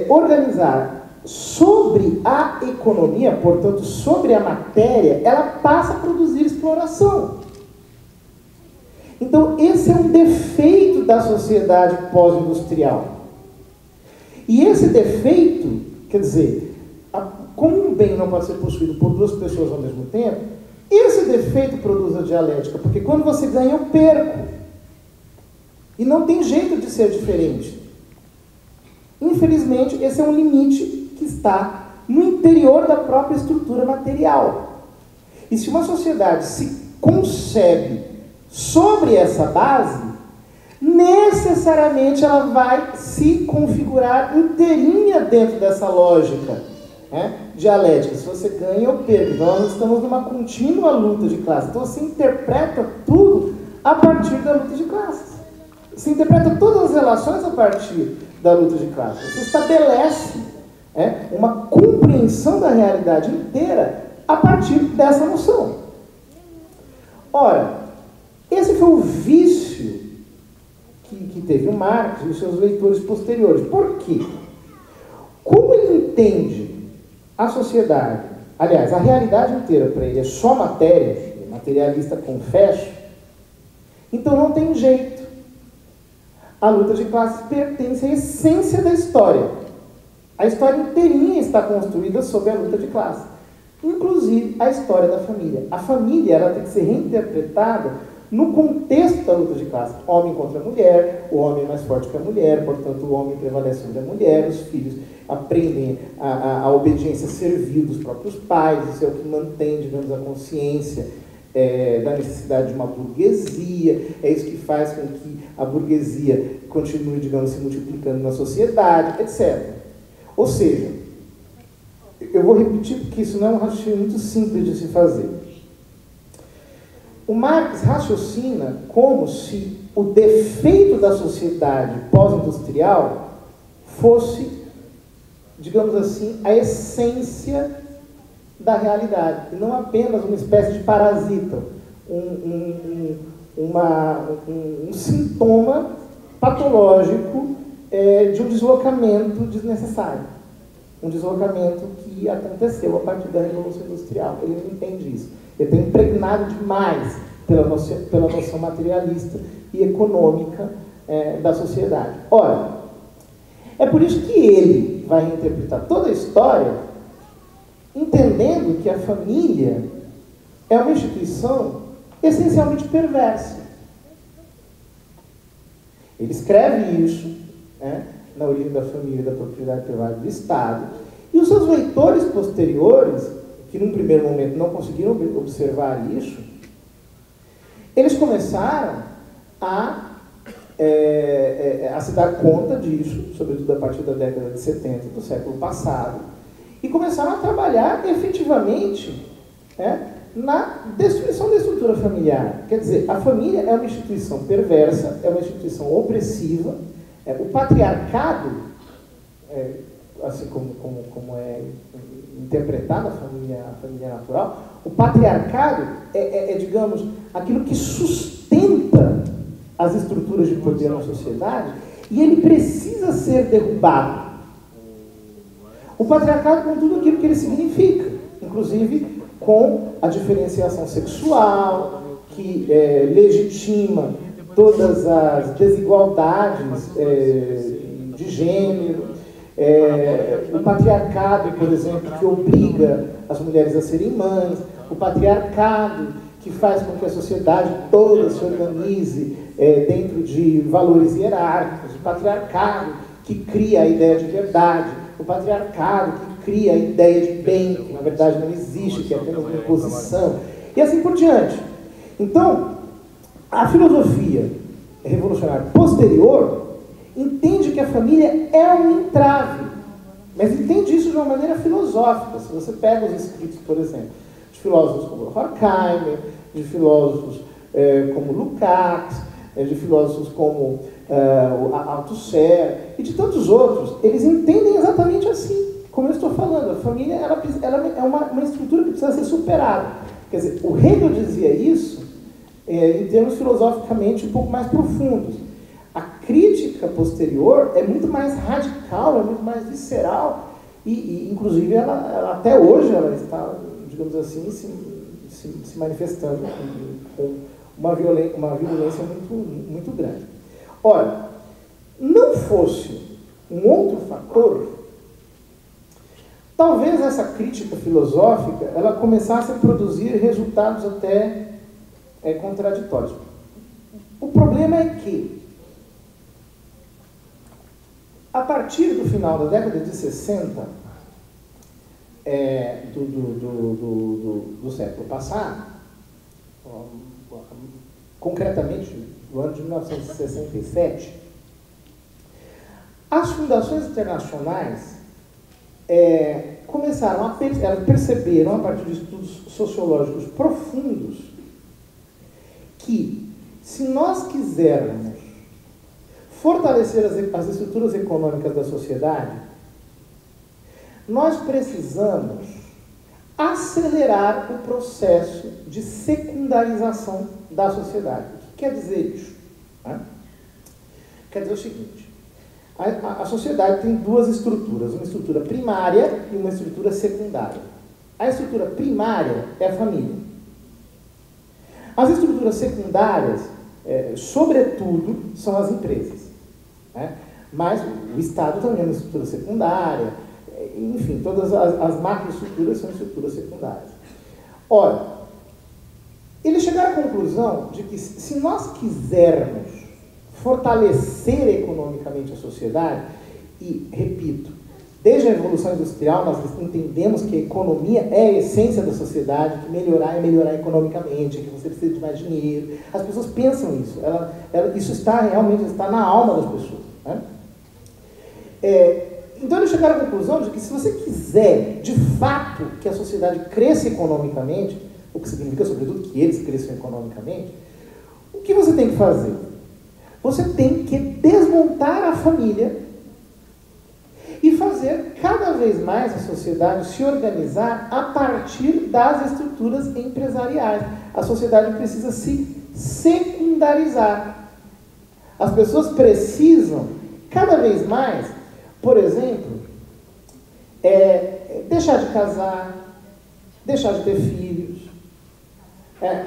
organizar sobre a economia, portanto, sobre a matéria, ela passa a produzir exploração. Então, esse é um defeito da sociedade pós-industrial. E esse defeito, quer dizer, como um bem não pode ser possuído por duas pessoas ao mesmo tempo, esse defeito produz a dialética, porque quando você ganha, eu perco. E não tem jeito de ser diferente. Infelizmente, esse é um limite que está no interior da própria estrutura material. E se uma sociedade se concebe sobre essa base, necessariamente ela vai se configurar inteirinha dentro dessa lógica dialética. Se você ganha, eu perco. Então, nós estamos numa contínua luta de classes. Então, você interpreta tudo a partir da luta de classes. Você interpreta todas as relações a partir da luta de classes. Você estabelece uma compreensão da realidade inteira a partir dessa noção. Ora, esse foi o vício que teve o Marx e os seus leitores posteriores. Por quê? Como ele entende a sociedade, aliás, a realidade inteira para ele é só matéria, materialista confesso, então não tem jeito. A luta de classes pertence à essência da história. A história inteirinha está construída sobre a luta de classes, inclusive a história da família. A família ela tem que ser reinterpretada no contexto da luta de classes. Homem contra mulher, o homem é mais forte que a mulher, portanto o homem prevalece sobre a mulher, os filhos aprendem a obediência servil dos próprios pais, isso é o que mantém, digamos, a consciência da necessidade de uma burguesia, é isso que faz com que a burguesia continue, digamos, se multiplicando na sociedade, etc. Ou seja, eu vou repetir porque isso não é um raciocínio muito simples de se fazer. O Marx raciocina como se o defeito da sociedade pós-industrial fosse, digamos assim, a essência da realidade, e não apenas uma espécie de parasita, um sintoma patológico de um deslocamento desnecessário, um deslocamento que aconteceu a partir da Revolução Industrial. Ele não entende isso. Ele está impregnado demais pela noção materialista e econômica da sociedade. Ora, é por isso que ele vai reinterpretar toda a história entendendo que a família é uma instituição essencialmente perversa. Ele escreve isso na origem da família e da propriedade privada do Estado, e os seus leitores posteriores, que num primeiro momento não conseguiram observar isso, eles começaram a se dar conta disso, sobretudo a partir da década de 70 do século passado, e começaram a trabalhar efetivamente na destruição da estrutura familiar. Quer dizer, a família é uma instituição perversa, é uma instituição opressiva, o patriarcado, assim como é interpretada a família natural, o patriarcado digamos, aquilo que sustenta as estruturas de poder na sociedade, e ele precisa ser derrubado. O patriarcado com tudo aquilo que ele significa, inclusive com a diferenciação sexual, que legitima todas as desigualdades de gênero, o patriarcado, por exemplo, que obriga as mulheres a serem mães, o patriarcado que faz com que a sociedade toda se organize dentro de valores hierárquicos, o patriarcado que cria a ideia de verdade, o patriarcado que cria a ideia de bem, que na verdade não existe, que é apenas uma imposição, e assim por diante. Então, a filosofia revolucionária posterior entende que a família é um entrave, Mas entende isso de uma maneira filosófica. Se você pega os escritos, por exemplo, de filósofos como Horkheimer, de filósofos como Lukács, de filósofos como Althusser e de tantos outros, eles entendem exatamente assim, como eu estou falando. A família ela é uma estrutura que precisa ser superada. Quer dizer, o Hegel dizia isso em termos filosoficamente um pouco mais profundos. A crítica posterior é muito mais radical, é muito mais visceral e inclusive, ela até hoje ela está, digamos assim, se manifestando com uma violência muito, muito grande. Ora, não fosse um outro fator, talvez essa crítica filosófica ela começasse a produzir resultados até contraditórios. O problema é que, a partir do final da década de 60 do século passado, concretamente no ano de 1967, as fundações internacionais elas perceberam, a partir de estudos sociológicos profundos, que se nós quisermos fortalecer as estruturas econômicas da sociedade, nós precisamos acelerar o processo de secundarização da sociedade. O que quer dizer isso? Quer dizer o seguinte: a sociedade tem duas estruturas, uma estrutura primária e uma estrutura secundária. A estrutura primária é a família. As estruturas secundárias, sobretudo, são as empresas. Mas o Estado também é uma estrutura secundária, enfim, todas as macroestruturas são estruturas secundárias. Ora, eles chegaram à conclusão de que se nós quisermos fortalecer economicamente a sociedade, e, repito, desde a Revolução Industrial nós entendemos que a economia é a essência da sociedade, que melhorar é melhorar economicamente, que você precisa de mais dinheiro. As pessoas pensam isso, isso realmente está na alma das pessoas. Então eles chegaram à conclusão de que se você quiser, de fato, que a sociedade cresça economicamente, o que significa, sobretudo, que eles cresçam economicamente, o que você tem que fazer? Você tem que desmontar a família e fazer cada vez mais a sociedade se organizar a partir das estruturas empresariais. A sociedade precisa se secundarizar. As pessoas precisam, cada vez mais, por exemplo, deixar de casar, deixar de ter filhos.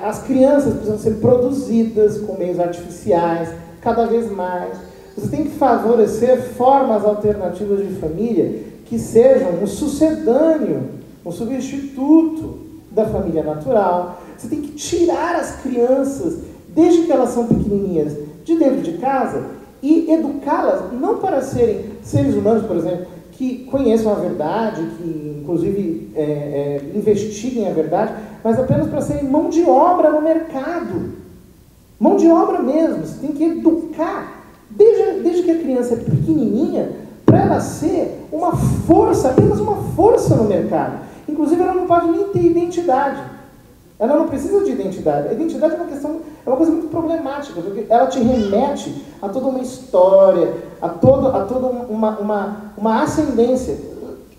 As crianças precisam ser produzidas com meios artificiais, cada vez mais. Você tem que favorecer formas alternativas de família que sejam um sucedâneo, um substituto da família natural. Você tem que tirar as crianças, desde que elas são pequenininhas, de dentro de casa e educá-las não para serem seres humanos, por exemplo, que conheçam a verdade, que inclusive investiguem a verdade, mas apenas para serem mão de obra no mercado. Mão de obra mesmo. Você tem que educar, desde que a criança é pequenininha, para ela ser uma força, apenas uma força no mercado. Inclusive, ela não pode nem ter identidade. Ela não precisa de identidade. A identidade é uma coisa muito problemática, porque ela te remete a toda uma história, a toda uma ascendência.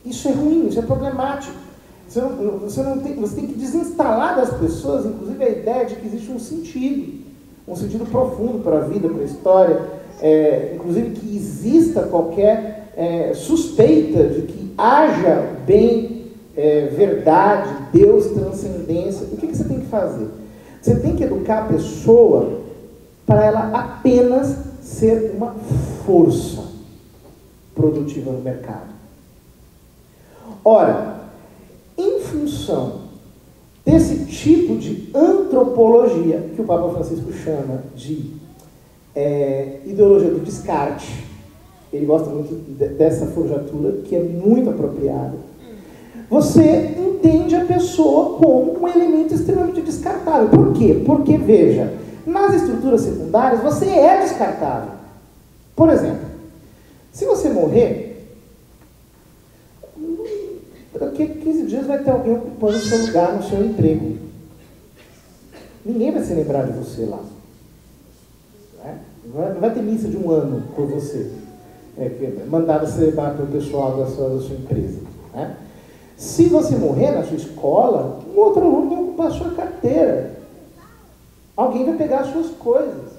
Isso é ruim, isso é problemático. Você tem que desinstalar das pessoas, inclusive, a ideia de que existe um sentido profundo para a vida, para a história, inclusive que exista qualquer suspeita de que haja bem, verdade, Deus, transcendência. O que você tem que fazer? Você tem que educar a pessoa para ela apenas ser uma força produtiva no mercado. Ora, em função desse tipo de antropologia, que o Papa Francisco chama de ideologia do descarte, ele gosta muito dessa forjatura, que é muito apropriada, você entende a pessoa como um elemento extremamente descartável. Por quê? Porque, veja, nas estruturas secundárias você é descartável. Por exemplo, se você morrer, daqui a 15 dias vai ter alguém ocupando o seu lugar no seu emprego. Ninguém vai se lembrar de você lá. Não vai ter missa de 1 ano por você, mandada celebrar pelo pessoal da sua empresa. Né? Se você morrer na sua escola, um outro aluno vai ocupar a sua carteira. Alguém vai pegar as suas coisas.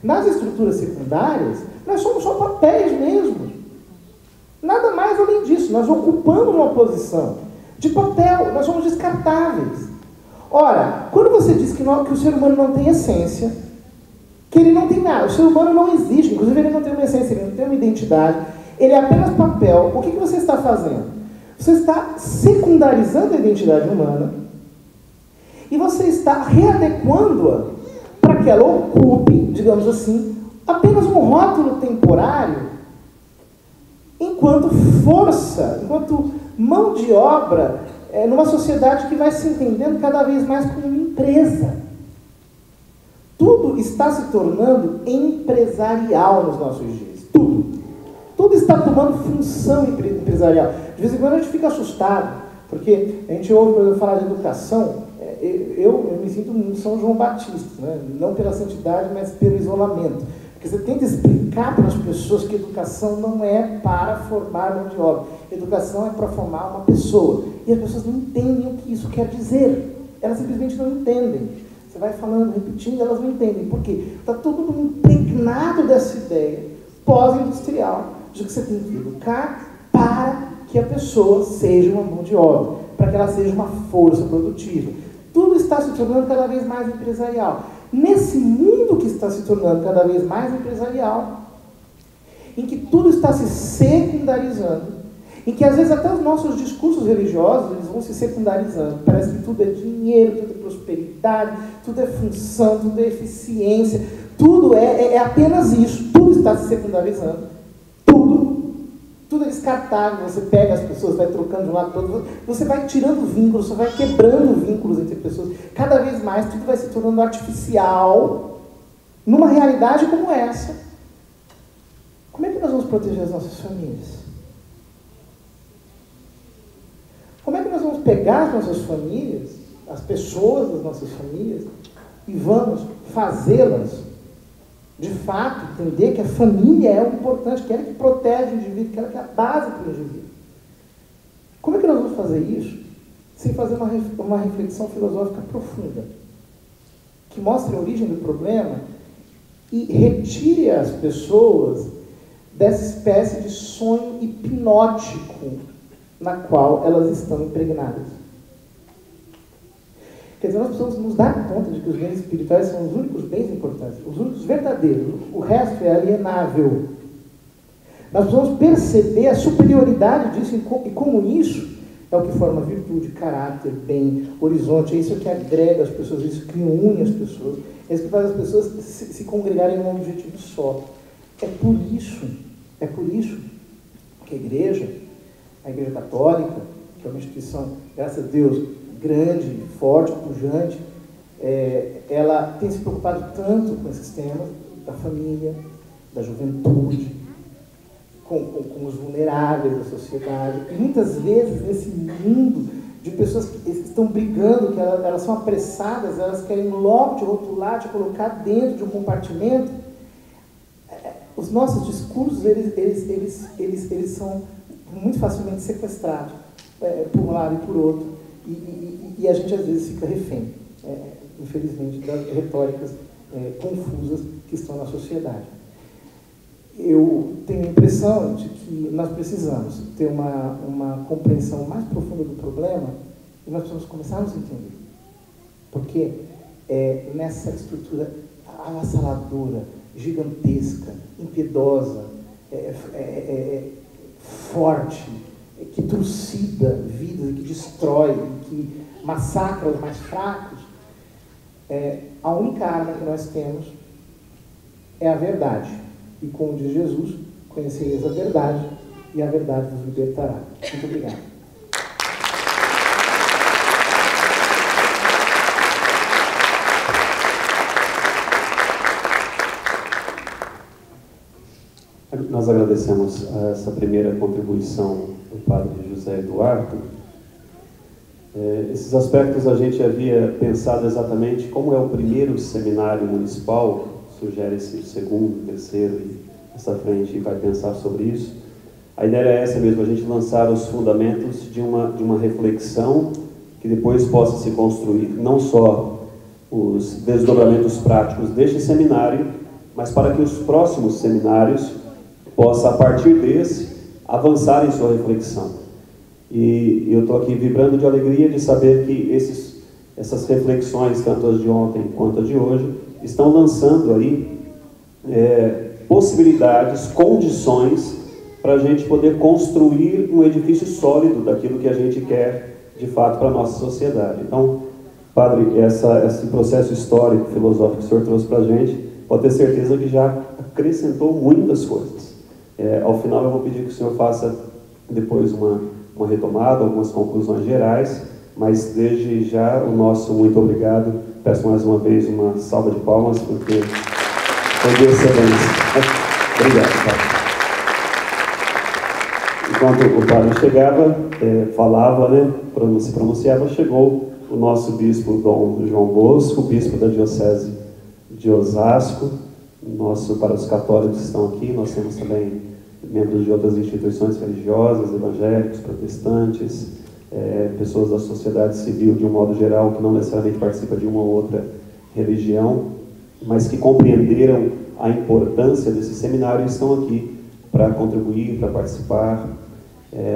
Nas estruturas secundárias, nós somos só papéis mesmo. Nada mais além disso. Nós ocupamos uma posição de papel. Nós somos descartáveis. Ora, quando você diz que o ser humano não tem essência, que ele não tem nada, o ser humano não existe, inclusive ele não tem uma essência, ele não tem uma identidade, ele é apenas papel, o que você está fazendo? Você está secundarizando a identidade humana e você está readequando-a para que ela ocupe, digamos assim, apenas um rótulo temporário enquanto força, enquanto mão de obra numa sociedade que vai se entendendo cada vez mais como uma empresa. Tudo está se tornando empresarial nos nossos dias. Tudo. Tudo está tomando função empresarial. De vez em quando a gente fica assustado, porque a gente ouve, por exemplo, falar de educação. Eu me sinto um São João Batista, né? Não pela santidade, mas pelo isolamento. Porque você tenta explicar para as pessoas que educação não é para formar mão de obra. Educação é para formar uma pessoa. E as pessoas não entendem o que isso quer dizer. Elas simplesmente não entendem. Você vai falando, repetindo, elas não entendem. Por quê? Está todo mundo impregnado dessa ideia pós-industrial de que você tem que educar para que a pessoa seja uma mão de obra, para que ela seja uma força produtiva. Tudo está se tornando cada vez mais empresarial. Nesse mundo que está se tornando cada vez mais empresarial, em que tudo está se secundarizando, em que às vezes até os nossos discursos religiosos eles vão se secundarizando. Parece que tudo é dinheiro, tudo é prosperidade, tudo é função, tudo é eficiência, tudo é apenas isso, tudo está se secundarizando. Tudo é descartável, você pega as pessoas, vai trocando de um lado para o outro, você vai tirando vínculos, você vai quebrando vínculos entre pessoas. Cada vez mais tudo vai se tornando artificial numa realidade como essa. Como é que nós vamos proteger as nossas famílias? Como é que nós vamos pegar as nossas famílias, as pessoas das nossas famílias, e vamos fazê-las de fato, entender que a família é o importante, que é ela que protege o indivíduo, que ela que é a base para o indivíduo. Como é que nós vamos fazer isso sem fazer uma reflexão filosófica profunda, que mostre a origem do problema e retire as pessoas dessa espécie de sonho hipnótico na qual elas estão impregnadas? Quer dizer, nós precisamos nos dar conta de que os bens espirituais são os únicos bens importantes, os únicos verdadeiros, o resto é alienável. Nós precisamos perceber a superioridade disso e como isso é o que forma virtude, caráter, bem, horizonte, é isso que agrega as pessoas, é isso que une as pessoas, é isso que faz as pessoas se congregarem em um objetivo só. É por isso que a Igreja Católica, que é uma instituição, graças a Deus, grande, forte, pujante, ela tem se preocupado tanto com esses temas da família, da juventude, com os vulneráveis da sociedade. E muitas vezes, nesse mundo de pessoas que estão brigando, que elas são apressadas, elas querem logo te rotular, te colocar dentro de um compartimento, os nossos discursos, eles são muito facilmente sequestrados, por um lado e por outro. E a gente às vezes fica refém, infelizmente, das retóricas confusas que estão na sociedade. Eu tenho a impressão de que nós precisamos ter uma compreensão mais profunda do problema e nós precisamos começar a nos entender. Porque nessa estrutura avassaladora, gigantesca, impiedosa, forte, que trucida vidas, que destrói, que massacra os mais fracos, a única arma que nós temos é a verdade. E como diz Jesus, conhecereis a verdade e a verdade vos libertará. Muito obrigado. Nós agradecemos essa primeira contribuição do padre José Eduardo. Esses aspectos a gente havia pensado exatamente como é o primeiro seminário municipal, sugere-se o segundo, terceiro, e essa frente vai pensar sobre isso. A ideia é essa mesmo, a gente lançar os fundamentos de uma reflexão que depois possa se construir, não só os desdobramentos práticos deste seminário, mas para que os próximos seminários possam, a partir desse, avançar em sua reflexão. E eu estou aqui vibrando de alegria de saber que essas reflexões, tanto as de ontem quanto as de hoje, estão lançando aí possibilidades, condições para a gente poder construir um edifício sólido daquilo que a gente quer de fato para a nossa sociedade. Então, Padre, esse processo histórico, filosófico que o senhor trouxe para a gente, pode ter certeza que já acrescentou muitas coisas. Ao final eu vou pedir que o senhor faça depois uma retomada, algumas conclusões gerais, mas desde já o nosso muito obrigado. Peço mais uma vez uma salva de palmas, porque foi de excelência. Obrigado, Padre. Enquanto o Padre chegava, falava, se pronunciava, chegou o nosso bispo Dom João Bosco, bispo da Diocese de Osasco. Para os católicos que estão aqui, nós temos também membros de outras instituições religiosas, evangélicos, protestantes, pessoas da sociedade civil de um modo geral, que não necessariamente participa de uma ou outra religião, mas que compreenderam a importância desse seminário e estão aqui para contribuir, para participar.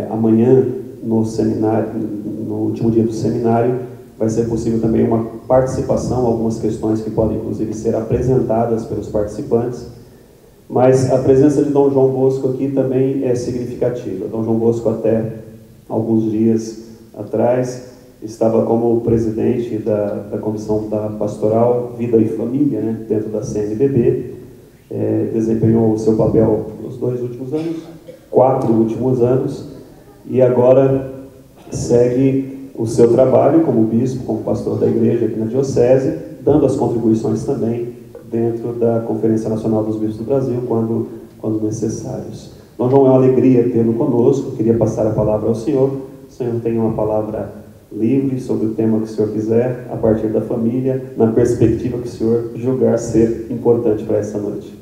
Amanhã, no último dia do seminário, vai ser possível também uma participação, algumas questões que podem inclusive ser apresentadas pelos participantes. Mas a presença de Dom João Bosco aqui também é significativa. Dom João Bosco, até alguns dias atrás, estava como presidente da Comissão da Pastoral Vida e Família, dentro da CNBB. Desempenhou o seu papel nos 2 últimos anos, 4 últimos anos, e agora segue o seu trabalho como bispo, como pastor da igreja aqui na Diocese, dando as contribuições também dentro da Conferência Nacional dos Bispos do Brasil, quando necessários. Dom João, é uma alegria tê-lo conosco. Queria passar a palavra ao senhor. O senhor tem uma palavra livre sobre o tema que o senhor quiser, a partir da família, na perspectiva que o senhor julgar ser importante para essa noite.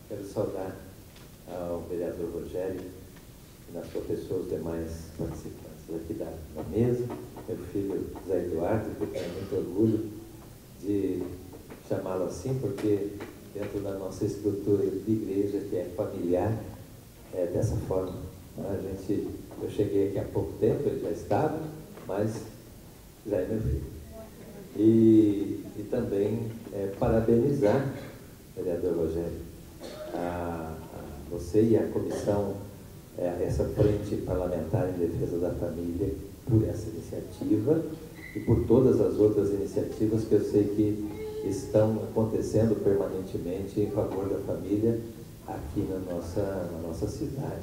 Quero saudar ao vereador Rogério e, na sua pessoa, os demais participantes aqui da mesa, meu filho Zé Eduardo, que eu tenho muito orgulho de chamá-lo assim, porque dentro da nossa estrutura de igreja, que é familiar, é dessa forma. Eu cheguei aqui há pouco tempo, ele já estava, mas já é meu filho. E também parabenizar, vereador Rogério, a você e a comissão, essa frente parlamentar em defesa da família, por essa iniciativa e por todas as outras iniciativas que eu sei que estão acontecendo permanentemente em favor da família aqui na nossa cidade.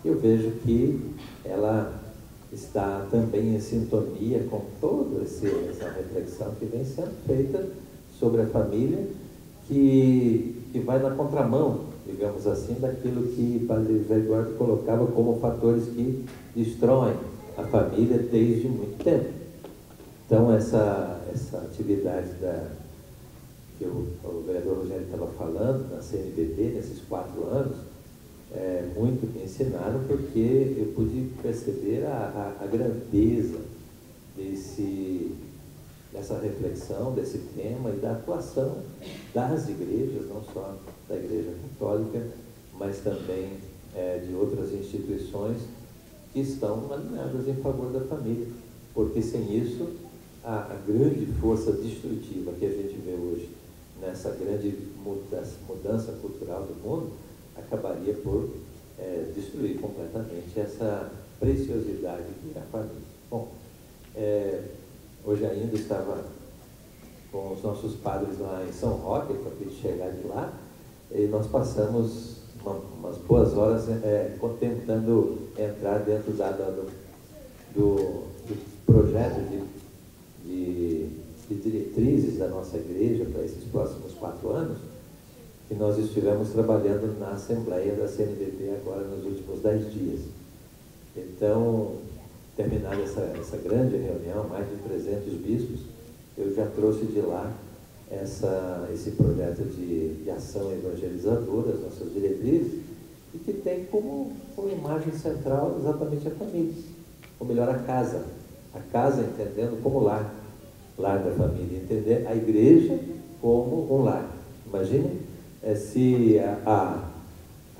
Eu vejo que ela está também em sintonia com toda essa reflexão que vem sendo feita sobre a família, que vai na contramão, digamos assim, daquilo que o padre José Eduardo colocava como fatores que destroem a família desde muito tempo. Então, essa atividade que o vereador Rogério estava falando, na CNBB, nesses 4 anos, muito me ensinaram, porque eu pude perceber a grandeza dessa reflexão, desse tema e da atuação das igrejas, não só da Igreja Católica, mas também de outras instituições que estão alinhadas em favor da família, porque sem isso a grande força destrutiva que a gente vê hoje nessa grande mudança cultural do mundo acabaria por destruir completamente essa preciosidade que é a família. Bom, hoje ainda estava com os nossos padres lá em São Roque, eu acabei de chegar de lá, e nós passamos umas boas horas tentando entrar dentro do projeto de diretrizes da nossa igreja para esses próximos 4 anos, que nós estivemos trabalhando na Assembleia da CNBB agora nos últimos 10 dias. Então, terminada essa grande reunião, mais de 300 bispos, eu já trouxe de lá esse projeto de ação evangelizadora, as nossas diretrizes, e que tem como imagem central exatamente a família, ou melhor, a casa entendendo como lar da família, entender a igreja como um lar. Imagine se a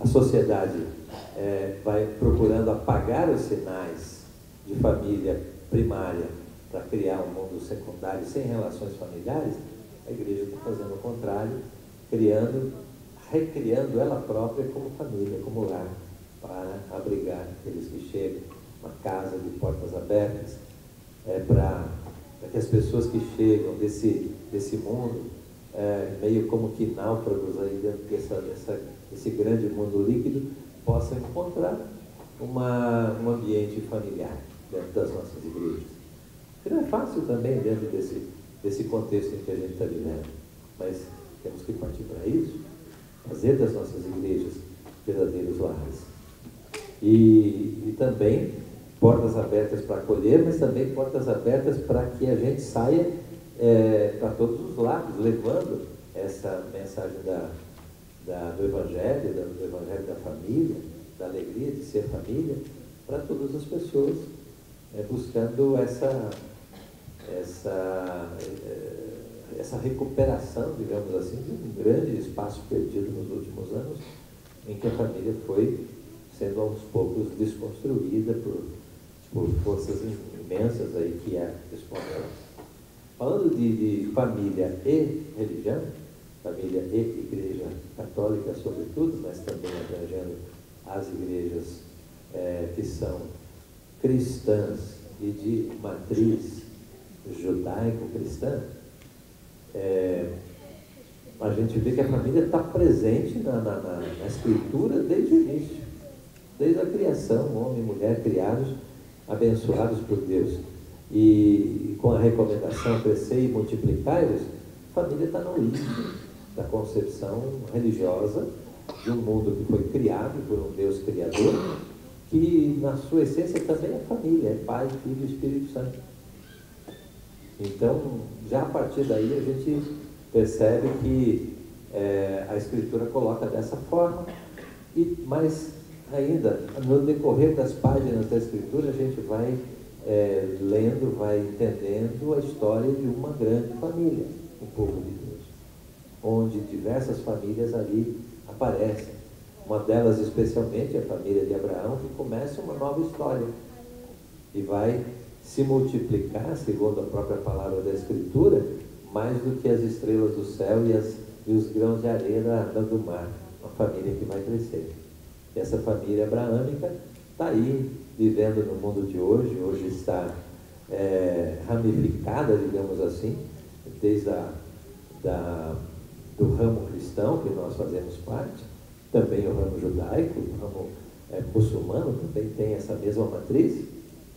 sociedade vai procurando apagar os sinais de família primária para criar um mundo secundário sem relações familiares. A igreja está fazendo o contrário, recriando ela própria como família, como lar, para abrigar aqueles que chegam, uma casa de portas abertas, para que as pessoas que chegam desse mundo, meio como que náufragos aí dentro desse grande mundo líquido, possam encontrar um ambiente familiar dentro das nossas igrejas. Que não é fácil também dentro desse contexto em que a gente está vivendo, mas temos que partir para isso, fazer das nossas igrejas verdadeiros lares. E também portas abertas para acolher, mas também portas abertas para que a gente saia para todos os lados, levando essa mensagem do Evangelho, do Evangelho da família, da alegria de ser família, para todas as pessoas, buscando essa recuperação, digamos assim, de um grande espaço perdido nos últimos anos, em que a família foi sendo aos poucos desconstruída por forças imensas aí que a desconstruem. Falando de família e religião, família e igreja católica sobretudo, mas também abrangendo as igrejas que são cristãs e de matriz judaico-cristã, a gente vê que a família está presente na Escritura desde o início, desde a criação, homem e mulher criados, abençoados por Deus. E com a recomendação crescer e multiplicar-vos, a família está no início da concepção religiosa de um mundo que foi criado por um Deus Criador, que na sua essência também é família, é Pai, Filho e Espírito Santo. Então, já a partir daí a gente percebe que a Escritura coloca dessa forma, mas ainda no decorrer das páginas da Escritura a gente vai lendo, vai entendendo a história de uma grande família, o povo de Deus, onde diversas famílias ali aparecem. Uma delas especialmente a família de Abraão, que começa uma nova história e vai se multiplicar, segundo a própria palavra da Escritura, mais do que as estrelas do céu e os grãos de areia do mar. Uma família que vai crescer. E essa família abraâmica está aí, vivendo no mundo de hoje está ramificada, digamos assim, desde do ramo cristão, que nós fazemos parte, também o ramo judaico, o ramo muçulmano também tem essa mesma matriz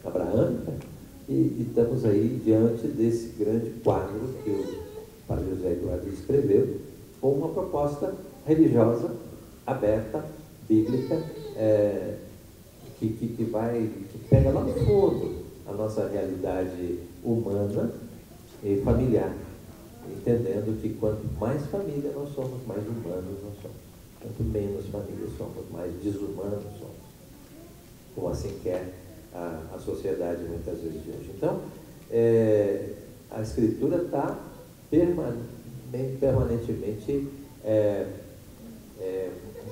abraâmica, e estamos aí diante desse grande quadro que o padre José Eduardo escreveu, com uma proposta religiosa, aberta, bíblica, que pega lá no fundo a nossa realidade humana e familiar, entendendo que quanto mais família nós somos, mais humanos nós somos. Quanto menos família somos, mais desumanos somos. Como assim quer a sociedade muitas vezes de hoje. Então, a Escritura está permanentemente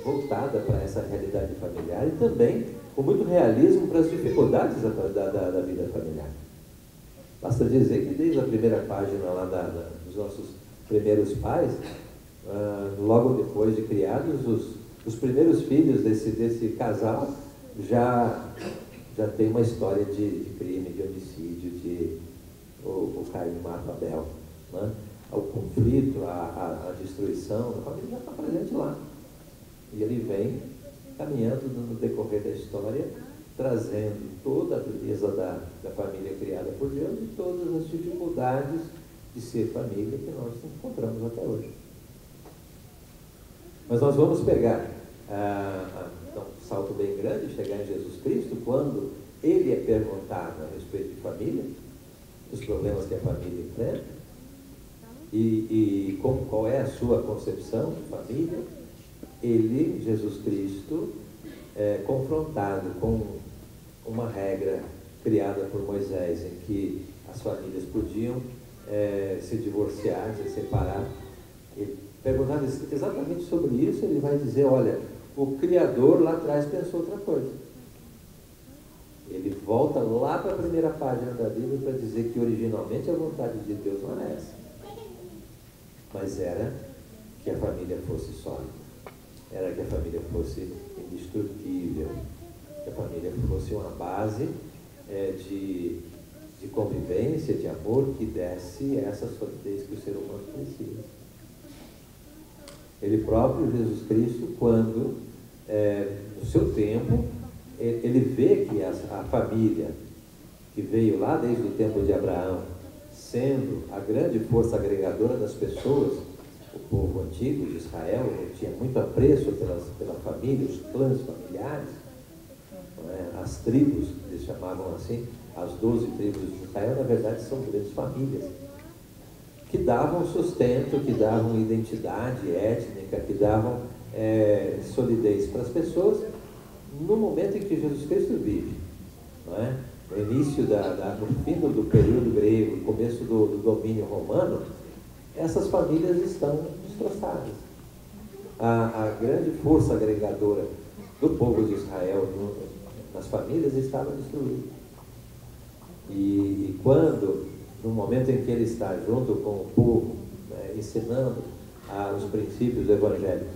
voltada para essa realidade familiar e também com muito realismo para as dificuldades da vida familiar. Basta dizer que desde a primeira página lá dos nossos primeiros pais, logo depois de criados, os primeiros filhos desse casal já tem uma história de crime, de homicídio, o Caim mata Abel, né? O conflito, a destruição, a família já está presente lá. E ele vem caminhando no decorrer da história, trazendo toda a beleza da família criada por Deus e todas as dificuldades de ser família que nós encontramos até hoje. Mas nós vamos pegar um salto bem grande, chegar em Jesus Cristo, quando ele é perguntado a respeito de família, dos problemas que a família enfrenta, e qual é a sua concepção de família. Ele, Jesus Cristo, é confrontado com uma regra criada por Moisés, em que as famílias podiam se divorciar, se separar. Ele, perguntado exatamente sobre isso, ele vai dizer, olha, o Criador lá atrás pensou outra coisa. Ele volta lá para a primeira página da Bíblia para dizer que originalmente a vontade de Deus não era essa, mas era que a família fosse sólida, era que a família fosse indestrutível, que a família fosse uma base de convivência, de amor, que desse essa solidez que o ser humano precisa. Ele próprio, Jesus Cristo, quando, no seu tempo, ele vê que a família que veio lá desde o tempo de Abraão, sendo a grande força agregadora das pessoas, o povo antigo de Israel tinha muito apreço pela família, os clãs familiares, as tribos, eles chamavam assim, as 12 tribos de Israel, na verdade são grandes famílias, que davam sustento, que davam identidade étnica, que davam solidez para as pessoas, no momento em que Jesus Cristo vive, não é? No início, no fim do período grego, no começo do domínio romano, essas famílias estão destroçadas. A grande força agregadora do povo de Israel nas famílias estava destruída. E quando, no momento em que ele está junto com o povo, ensinando os princípios do Evangelho,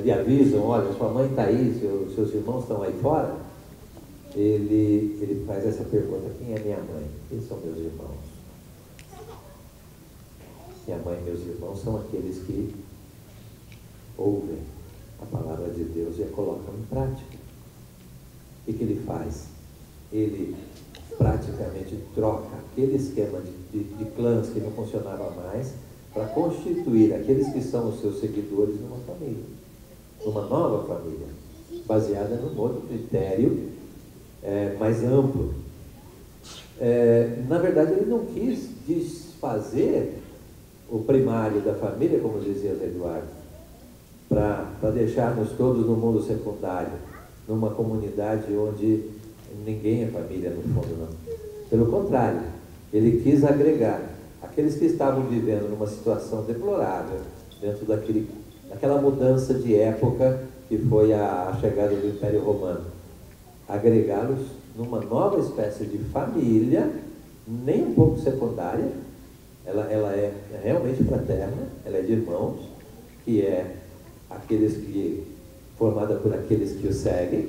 lhe avisam, olha, sua mãe está aí, seus irmãos estão aí fora, ele faz essa pergunta, quem é minha mãe? Quem são meus irmãos? Minha mãe e meus irmãos são aqueles que ouvem a palavra de Deus e a colocam em prática. O que ele faz? Ele praticamente troca aquele esquema de clãs que não funcionava mais para constituir aqueles que são os seus seguidores numa família, numa nova família, baseada num outro critério mais amplo. Na verdade, ele não quis desfazer o primário da família, como dizia Zé Eduardo, para deixar-nos todos no mundo secundário, numa comunidade onde ninguém é família, no fundo, não. Pelo contrário, ele quis agregar aqueles que estavam vivendo numa situação deplorável, dentro daquela mudança de época que foi a chegada do Império Romano, agregá-los numa nova espécie de família, nem um pouco secundária. Ela é realmente fraterna, ela é de irmãos, que é formada por aqueles que o seguem,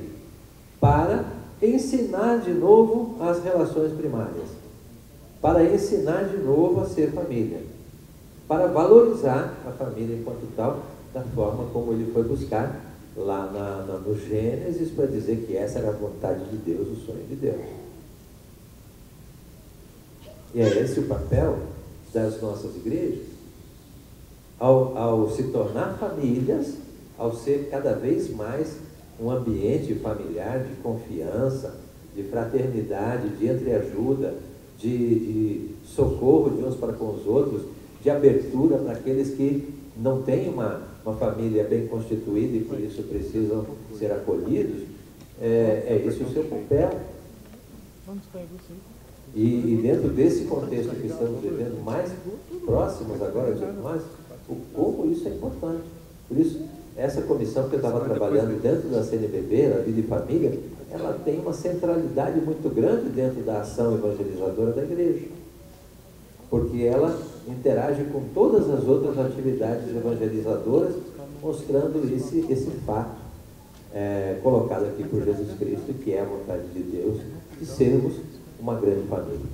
para ensinar de novo as relações primárias, para ensinar de novo a ser família, para valorizar a família enquanto tal, da forma como ele foi buscar lá no Gênesis, para dizer que essa era a vontade de Deus, o sonho de Deus. E é esse o papel das nossas igrejas, ao se tornar famílias, ao ser cada vez mais um ambiente familiar de confiança, de fraternidade, de entreajuda, de socorro de uns para com os outros, de abertura para aqueles que não têm uma família bem constituída e por isso precisam ser acolhidos. É esse o seu papel. E dentro desse contexto que estamos vivendo, mais próximos agora de nós, como isso é importante. Por isso, essa comissão que eu estava trabalhando dentro da CNBB, da Vida e Família, ela tem uma centralidade muito grande dentro da ação evangelizadora da igreja, porque ela interage com todas as outras atividades evangelizadoras, mostrando esse fato colocado aqui por Jesus Cristo, que é a vontade de Deus, de sermos uma grande família,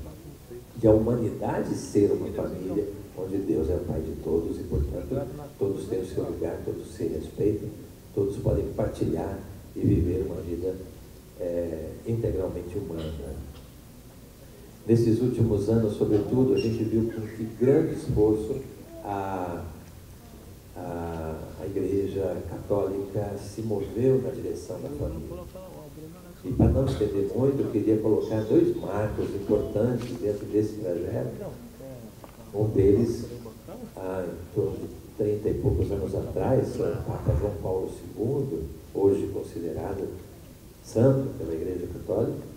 de a humanidade ser uma família, onde Deus é o Pai de todos e, portanto, todos têm o seu lugar, todos se respeitam, todos podem partilhar e viver uma vida integralmente humana. Nesses últimos anos, sobretudo, a gente viu com que grande esforço a Igreja Católica se moveu na direção da família. E para não estender muito, eu queria colocar 2 marcos importantes dentro desse trajeto. Um deles, há em torno de 30 e poucos anos atrás, o Papa João Paulo II, hoje considerado santo pela Igreja Católica,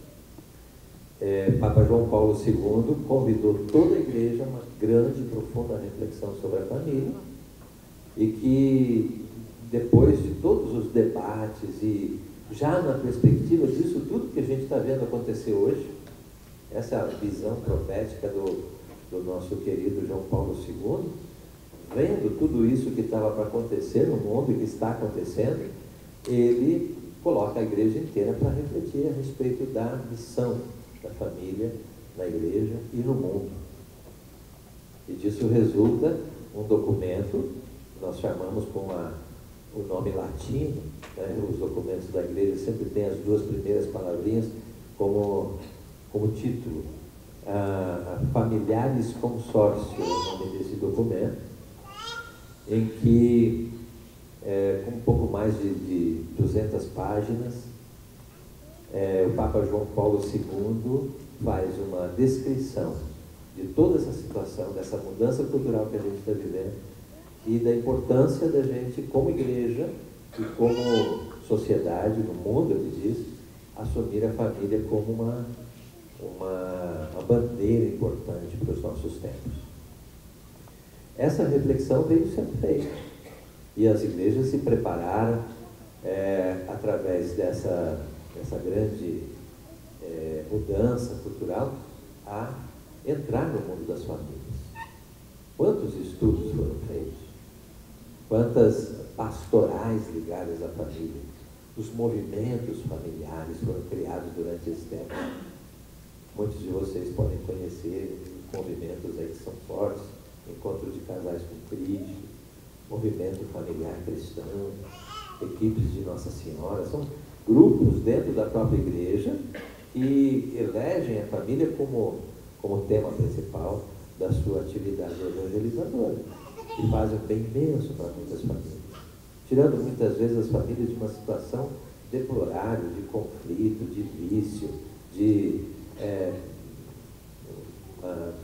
Papa João Paulo II convidou toda a Igreja a uma grande e profunda reflexão sobre a família, e que depois de todos os debates e já na perspectiva disso tudo que a gente está vendo acontecer hoje, essa é a visão profética do nosso querido João Paulo II, vendo tudo isso que estava para acontecer no mundo e que está acontecendo, ele coloca a igreja inteira para refletir a respeito da missão da família na igreja e no mundo. E disso resulta um documento, nós chamamos com o nome latino, né? Os documentos da igreja sempre têm as 2 primeiras palavrinhas como título. Familiaris Consórcio é o nome desse documento, em que, com um pouco mais de 200 páginas, o Papa João Paulo II faz uma descrição de toda essa situação, dessa mudança cultural que a gente está vivendo e da importância da gente, como igreja e como sociedade, no mundo, ele diz, assumir a família como uma bandeira importante para os nossos tempos. Essa reflexão veio sendo feita e as igrejas se prepararam através dessa grande mudança cultural a entrar no mundo das famílias. Quantos estudos foram feitos? Quantas pastorais ligadas à família? Os movimentos familiares foram criados durante esse tempo. Muitos de vocês podem conhecer movimentos aí que são fortes, Encontro de Casais com Cristo, Movimento Familiar Cristão, equipes de Nossa Senhora, são grupos dentro da própria igreja que elegem a família como tema principal da sua atividade evangelizadora e fazem um bem imenso para muitas famílias, tirando muitas vezes as famílias de uma situação deplorável, de conflito, de vício, de uma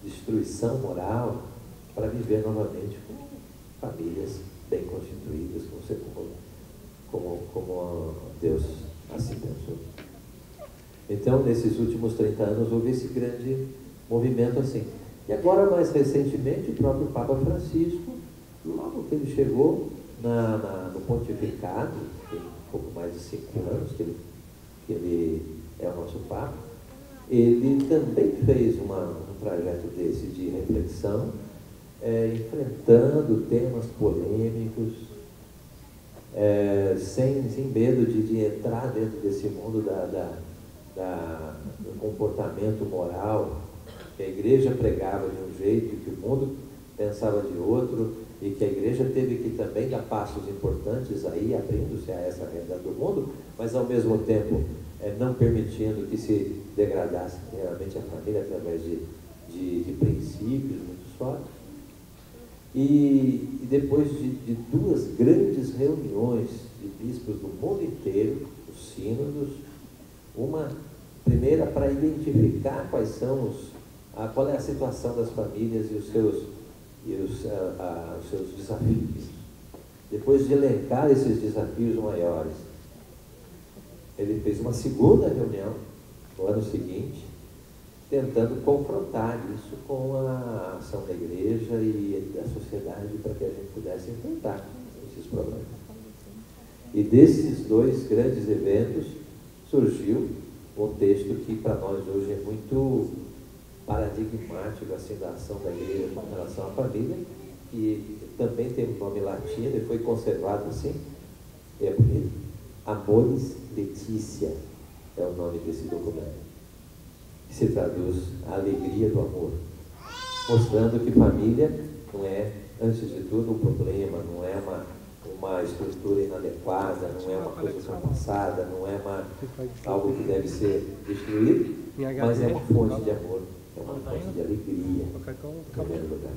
destruição moral, para viver novamente com famílias bem constituídas, como Deus assim pensou. Então, nesses últimos 30 anos, houve esse grande movimento assim. E agora, mais recentemente, o próprio Papa Francisco, logo que ele chegou no pontificado, tem um pouco mais de 5 anos que ele é o nosso Papa, ele também fez um trajeto desse de reflexão, enfrentando temas polêmicos, sem medo de entrar dentro desse mundo do comportamento moral, que a igreja pregava de um jeito e que o mundo pensava de outro, e que a igreja teve que também dar passos importantes aí, abrindo-se a essa realidade do mundo, mas ao mesmo tempo não permitindo que se degradasse realmente a família através de princípios muito sólidos. E depois de 2 grandes reuniões de bispos do mundo inteiro, os sínodos, uma primeira para identificar qual é a situação das famílias e os seus desafios. Depois de elencar esses desafios maiores, ele fez uma segunda reunião no ano seguinte, tentando confrontar isso com a ação da igreja e da sociedade para que a gente pudesse enfrentar esses problemas. E desses 2 grandes eventos surgiu um texto que para nós hoje é muito paradigmático assim, da ação da igreja com relação à família, que também tem um nome latino e foi conservado assim, é bonito, Amoris Laetitia é o nome desse documento, que se traduz a alegria do amor, mostrando que família não é, antes de tudo, um problema, não é uma estrutura inadequada, não é uma coisa ultrapassada, não é algo que deve ser destruído, mas é uma fonte de amor, é uma fonte de alegria, em primeiro lugar.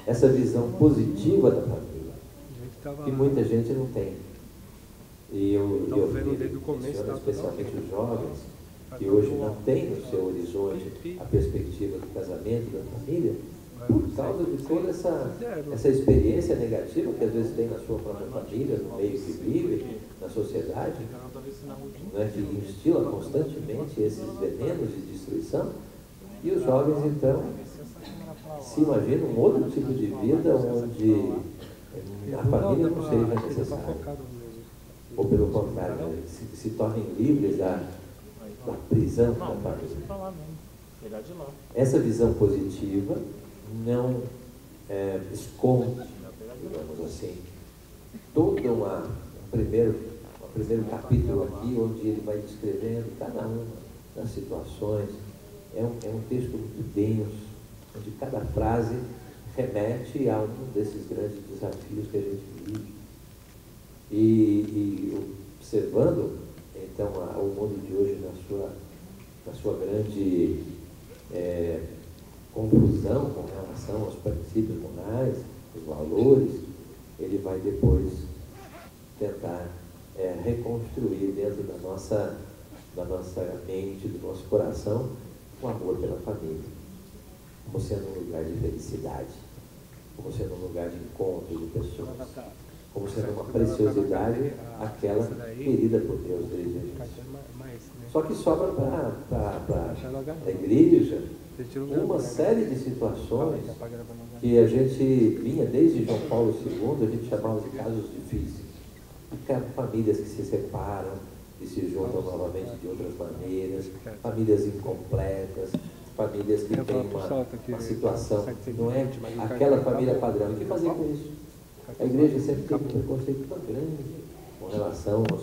Essa visão positiva da família, que muita gente não tem. E eu menciono especialmente os jovens, que hoje não têm no seu horizonte a perspectiva do casamento, da família, por causa de toda essa experiência negativa que às vezes tem na sua própria família, no meio que vive, na sociedade, né, que instila constantemente esses venenos de destruição, e os jovens então se imaginam um outro tipo de vida onde a família não seja necessária, ou pelo contrário, se tornem livres da prisão da família. Essa visão positiva não esconde, digamos assim, todo um primeiro capítulo aqui, onde ele vai descrevendo cada uma das situações. É um texto muito denso, onde cada frase remete a um desses grandes desafios que a gente vive. E observando, então, o mundo de hoje na sua grande confusão com relação aos princípios morais, os valores, ele vai depois tentar reconstruir dentro da nossa mente, do nosso coração, o amor pela família, como sendo um lugar de felicidade, como sendo um lugar de encontro de pessoas, como sendo uma preciosidade, aquela querida por Deus desde a gente. Só que sobra para a igreja uma série de situações que a gente vinha desde João Paulo II, a gente chamava de casos difíceis. Famílias que se separam e se juntam novamente de outras maneiras, famílias incompletas, famílias que têm uma situação, não é aquela família padrão. E o que fazer com isso? A igreja sempre teve um preconceito tão grande com relação aos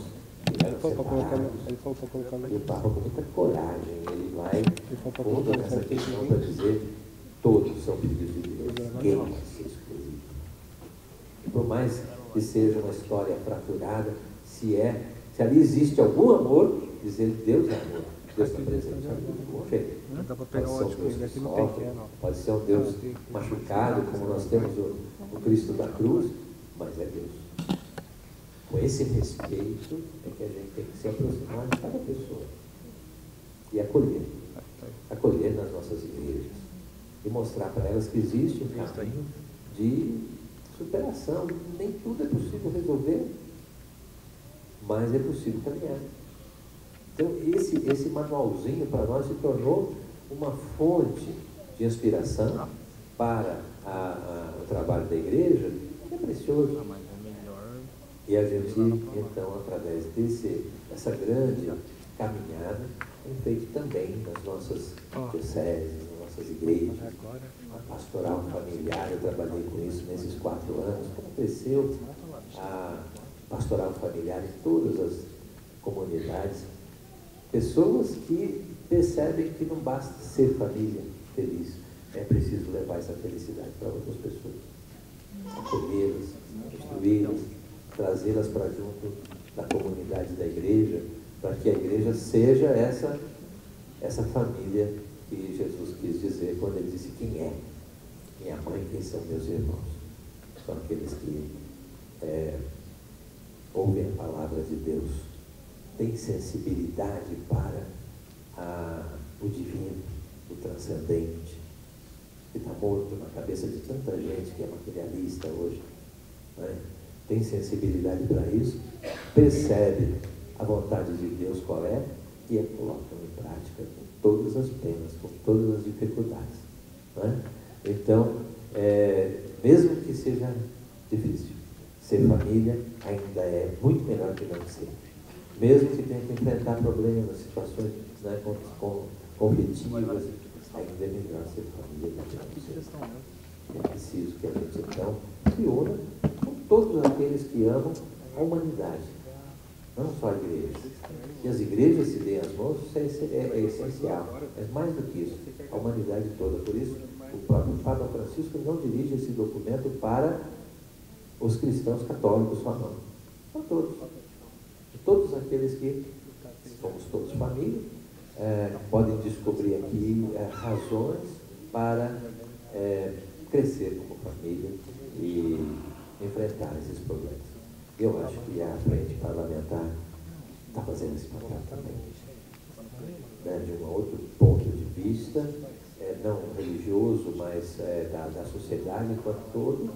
separados. E o Papa, com muita coragem, ele vai toda essa questão para dizer: todos são filhos de Deus, ninguém vai ser excluído. E por mais que seja uma história fraturada, se ali existe algum amor, dizer Deus é amor, Deus está presente com jeito. Pode ser um Deus que sofre, pode ser um Deus machucado, como nós temos o Cristo da cruz, mas é Deus. Com esse respeito é que a gente tem que se aproximar de cada pessoa e acolher nas nossas igrejas e mostrar para elas que existe um caminho de superação. Nem tudo é possível resolver, mas é possível caminhar. Então esse manualzinho para nós se tornou uma fonte de inspiração para o trabalho da igreja, que é precioso. E a gente, então, através dessa grande caminhada, tem feito também nas nossas dioceses, nas nossas igrejas, a pastoral familiar. Eu trabalhei com isso nesses 4 anos. Como cresceu a pastoral familiar em todas as comunidades? Pessoas que percebem que não basta ser família feliz, é preciso levar essa felicidade para outras pessoas, acolhê-las, instruí-las, trazê-las para junto da comunidade da igreja, para que a igreja seja essa família que Jesus quis dizer quando ele disse: quem é minha mãe, quem são meus irmãos? São aqueles que ouvem a palavra de Deus, têm sensibilidade para o divino, o transcendente, que está morto na cabeça de tanta gente que é materialista hoje, né? Tem sensibilidade para isso, percebe a vontade de Deus qual é e a colocam em prática com todas as penas, com todas as dificuldades, né? Então, mesmo que seja difícil, ser família ainda é muito melhor que não ser. Mesmo que tenha que enfrentar problemas, situações, né, conflitivas, ainda é melhor ser família que não ser. É preciso que a gente, então, se una com todos aqueles que amam a humanidade, não só a igreja. Que as igrejas se deem as mãos, isso é essencial. É mais do que isso, a humanidade toda. Por isso, o próprio Papa Francisco não dirige esse documento para os cristãos católicos falando, para todos. Todos aqueles que somos todos família, podem descobrir aqui razões para crescer como família e enfrentar esses problemas. Eu acho que a frente parlamentar está fazendo esse papel também, né, de um outro ponto de vista, não religioso, mas da sociedade enquanto todo,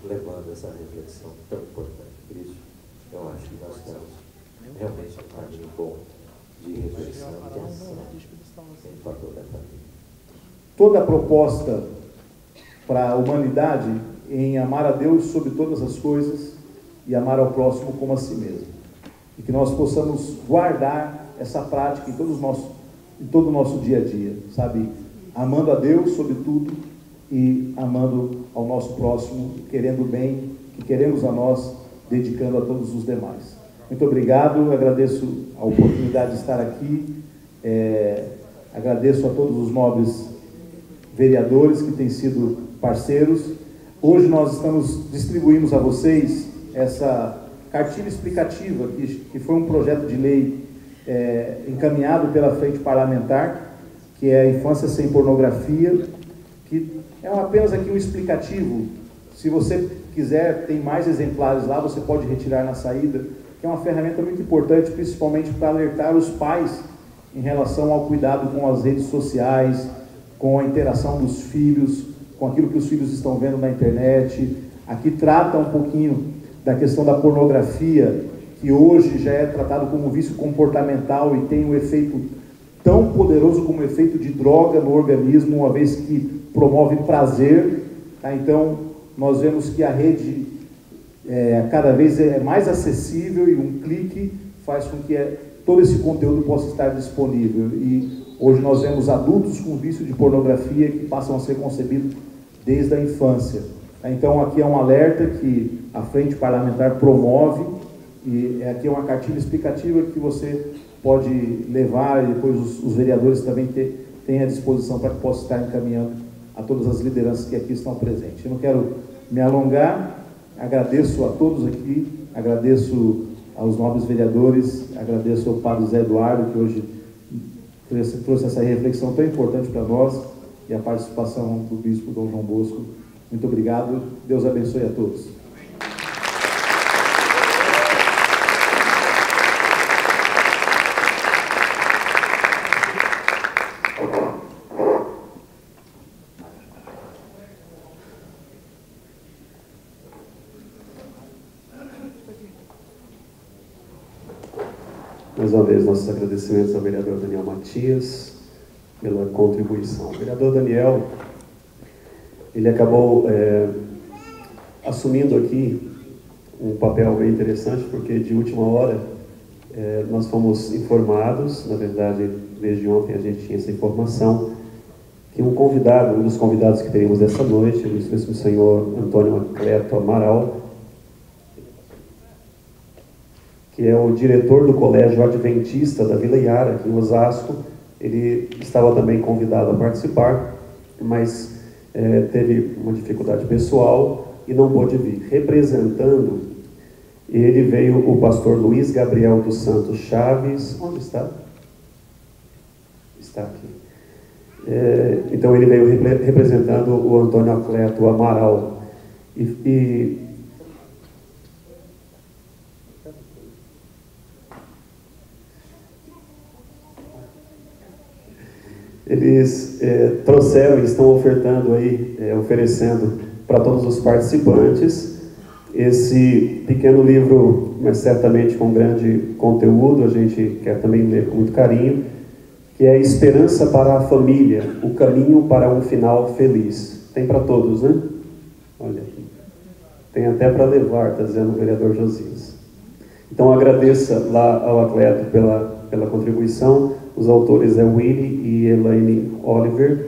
levando essa reflexão tão importante. Por isso, eu acho que nós estamos realmente em um caminho bom de reflexão e de ação em favor da família. Toda a proposta para a humanidade em amar a Deus sobre todas as coisas e amar ao próximo como a si mesmo. E que nós possamos guardar essa prática em todo o nosso dia a dia, sabe? Amando a Deus sobre tudo e amando ao nosso próximo, querendo o bem que queremos a nós, dedicando a todos os demais. Muito obrigado, agradeço a oportunidade de estar aqui, agradeço a todos os nobres vereadores que têm sido parceiros. Hoje nós distribuímos a vocês essa cartilha explicativa, que foi um projeto de lei encaminhado pela Frente Parlamentar, que é a Infância Sem Pornografia, que é apenas aqui um explicativo. Se você quiser, tem mais exemplares lá, você pode retirar na saída, que é uma ferramenta muito importante, principalmente para alertar os pais em relação ao cuidado com as redes sociais, com a interação dos filhos, com aquilo que os filhos estão vendo na internet. Aqui trata um pouquinho da questão da pornografia, que hoje já é tratado como vício comportamental e tem um efeito tão poderoso como o efeito de droga no organismo, uma vez que promove prazer. Tá? Então, nós vemos que a rede cada vez é mais acessível e um clique faz com que todo esse conteúdo possa estar disponível. E hoje nós vemos adultos com vício de pornografia que passam a ser concebidos desde a infância. Então, aqui é um alerta que a Frente Parlamentar promove, e aqui é uma cartilha explicativa que você pode levar, e depois os vereadores também têm à disposição para que possa estar encaminhando a todas as lideranças que aqui estão presentes. Eu não quero me alongar, agradeço a todos aqui, agradeço aos nobres vereadores, agradeço ao padre Zé Eduardo, que hoje trouxe essa reflexão tão importante para nós, e a participação do bispo Dom João Bosco. Muito obrigado, Deus abençoe a todos. Mais uma vez, nossos agradecimentos ao vereador Daniel Matias pela contribuição. O vereador Daniel, ele acabou assumindo aqui um papel bem interessante, porque de última hora nós fomos informados, na verdade, desde ontem a gente tinha essa informação, que um dos convidados que teríamos dessa noite, o Ilustríssimo Senhor Antônio Acleto Amaral, que é o diretor do Colégio Adventista da Vila Iara, aqui em Osasco. Ele estava também convidado a participar, mas teve uma dificuldade pessoal e não pôde vir. Representando, ele veio o pastor Luiz Gabriel dos Santos Chaves. Onde está? Está aqui. Então ele veio representando o Antônio Acleto Amaral. Eles trouxeram e estão ofertando aí, oferecendo para todos os participantes esse pequeno livro, mas certamente com grande conteúdo, a gente quer também ler com muito carinho, que é Esperança para a Família, o caminho para um final feliz. Tem para todos, né? Olha aqui. Tem até para levar, está dizendo o vereador Josias. Então agradeça lá ao Acleto pela contribuição. Os autores é Willy e Elaine Oliver.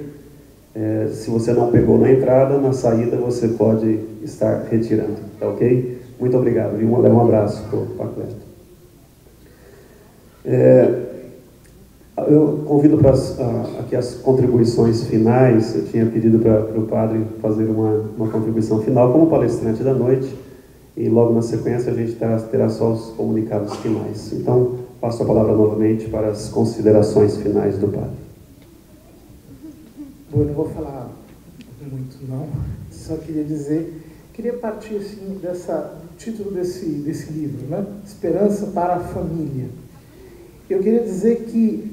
Se você não pegou na entrada, na saída você pode estar retirando, tá ok? Muito obrigado e um abraço para o Acleto. Eu convido para aqui as contribuições finais. Eu tinha pedido para o padre fazer uma contribuição final como palestrante da noite, e logo na sequência a gente terá só os comunicados finais. Então, passo a palavra novamente para as considerações finais do padre. Bom, eu não vou falar muito, não. Só queria partir assim, do título desse livro, né? Esperança para a Família. Eu queria dizer que,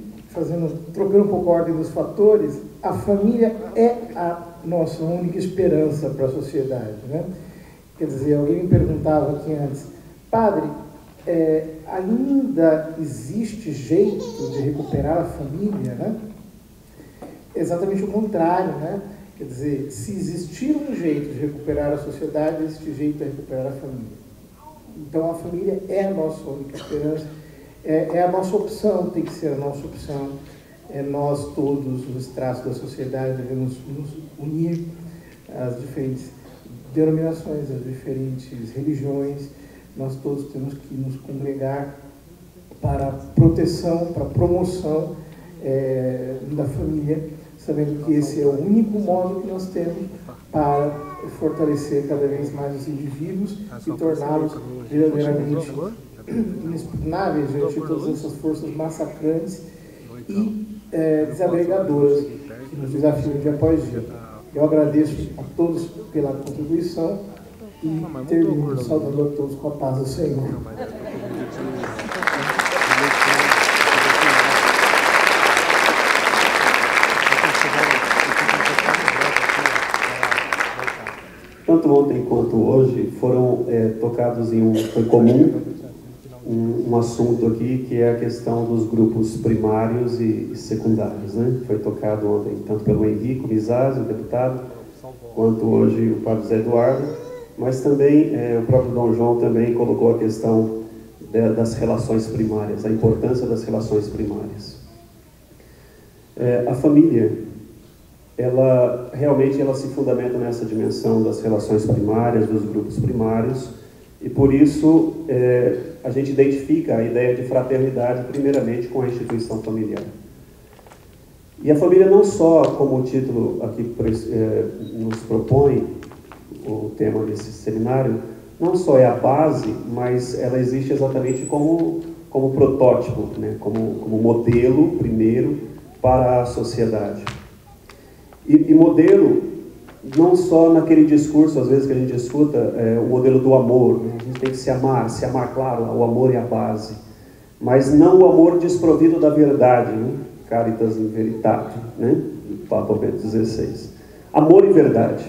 trocando um pouco a ordem dos fatores, a família é a nossa única esperança para a sociedade, né? Quer dizer, alguém me perguntava aqui antes, padre, ainda existe jeito de recuperar a família, né? Exatamente o contrário, né? Quer dizer, se existir um jeito de recuperar a sociedade, existe jeito de recuperar a família. Então, a família é a nossa única esperança, é a nossa opção, tem que ser a nossa opção. Nós todos, os estratos da sociedade, devemos nos unir às diferentes denominações, às diferentes religiões. Nós todos temos que nos congregar para a proteção, para a promoção da família, sabendo que esse é o único modo que nós temos para fortalecer cada vez mais os indivíduos e torná-los verdadeiramente inexpugnáveis diante de todas essas forças massacrantes e desagregadoras que nos desafiam dia após dia. Eu agradeço a todos pela contribuição e termino saudando a todos com a paz do Senhor. Tanto ontem quanto hoje foram tocados foi comum um assunto aqui, que é a questão dos grupos primários e secundários, né? Foi tocado ontem tanto pelo Henrique Mizaz, o deputado, quanto hoje o padre Zé Eduardo, mas também o próprio Dom João também colocou a questão das relações primárias, a importância das relações primárias. A família, ela realmente se fundamenta nessa dimensão das relações primárias, dos grupos primários, e por isso a gente identifica a ideia de fraternidade primeiramente com a instituição familiar. E a família não só, como o título aqui nos propõe, o tema desse seminário, não só é a base, mas ela existe exatamente como protótipo, né? como modelo primeiro para a sociedade. E modelo, não só naquele discurso, às vezes, que a gente escuta, o modelo do amor, né? A gente tem que se amar, claro, o amor é a base, mas não o amor desprovido da verdade, né? Caritas in veritate, né? Papa Bento XVI. Amor e verdade.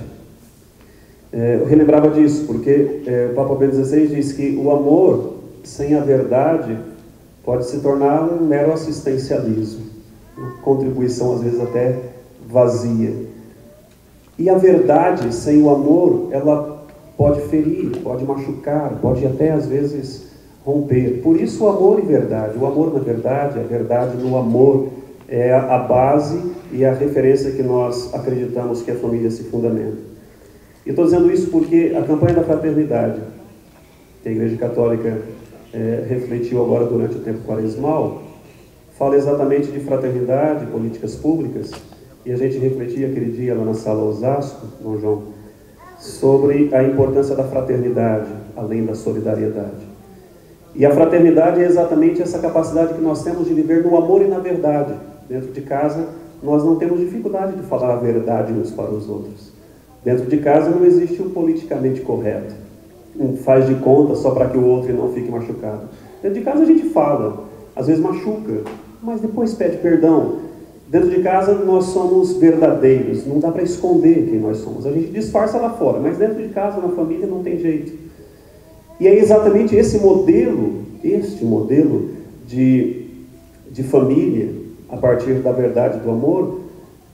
Eu relembrava disso, porque o Papa Bento XVI diz que o amor sem a verdade pode se tornar um mero assistencialismo, uma contribuição, às vezes, até vazia. E a verdade sem o amor, ela pode ferir, pode machucar, pode até às vezes romper. Por isso o amor e verdade, o amor na verdade, a verdade no amor é a base e a referência que nós acreditamos que a família se fundamenta. E estou dizendo isso porque a campanha da fraternidade, que a Igreja Católica refletiu agora durante o tempo quaresmal, fala exatamente de fraternidade, políticas públicas. E a gente refletia aquele dia lá na sala Osasco, Dom João, sobre a importância da fraternidade, além da solidariedade. E a fraternidade é exatamente essa capacidade que nós temos de viver no amor e na verdade. Dentro de casa, nós não temos dificuldade de falar a verdade uns para os outros. Dentro de casa não existe o politicamente correto. Um faz de conta só para que o outro não fique machucado. Dentro de casa a gente fala, às vezes machuca, mas depois pede perdão. Dentro de casa nós somos verdadeiros, não dá para esconder quem nós somos. A gente disfarça lá fora, mas dentro de casa, na família, não tem jeito. E é exatamente este modelo de família, a partir da verdade do amor,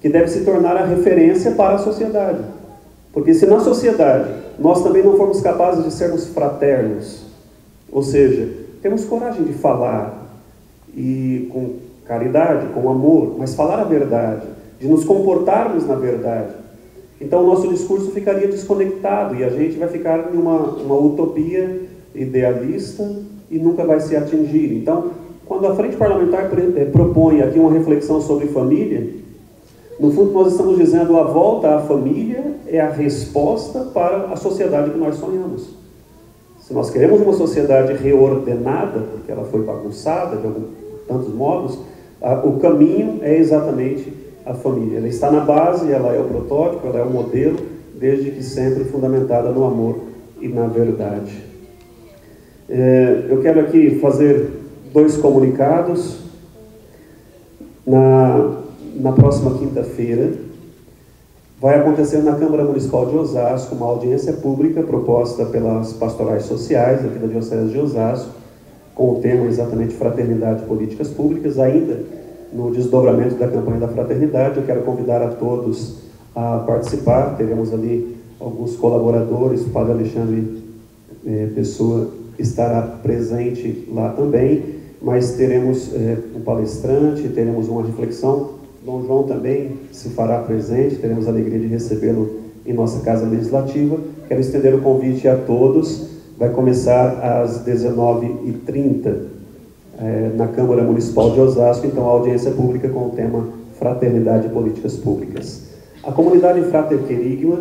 que deve se tornar a referência para a sociedade. Porque se na sociedade nós também não formos capazes de sermos fraternos, ou seja, temos coragem de falar e com caridade, com amor, mas falar a verdade, de nos comportarmos na verdade, então o nosso discurso ficaria desconectado e a gente vai ficar em uma utopia idealista e nunca vai se atingir. Então, Quando a Frente Parlamentar propõe aqui uma reflexão sobre família, no fundo nós estamos dizendo a volta à família é a resposta para a sociedade que nós sonhamos. Se nós queremos uma sociedade reordenada, porque ela foi bagunçada de tantos modos, o caminho é exatamente a família. Ela está na base, ela é o protótipo, ela é o modelo, desde que sempre fundamentada no amor e na verdade. Eu quero aqui fazer 2 comunicados. Na próxima quinta-feira, vai acontecer na Câmara Municipal de Osasco uma audiência pública proposta pelas pastorais sociais aqui da Diocese de Osasco, com o tema exatamente Fraternidade e Políticas Públicas, ainda no desdobramento da campanha da Fraternidade. Eu quero convidar a todos a participar. Teremos ali alguns colaboradores, o Padre Alexandre Pessoa estará presente lá também, mas teremos um palestrante, teremos uma reflexão. Dom João também se fará presente, teremos a alegria de recebê-lo em nossa Casa Legislativa. Quero estender o convite a todos. Vai começar às 19h30 na Câmara Municipal de Osasco, então a audiência pública com o tema Fraternidade e Políticas Públicas. A comunidade Frater Querigma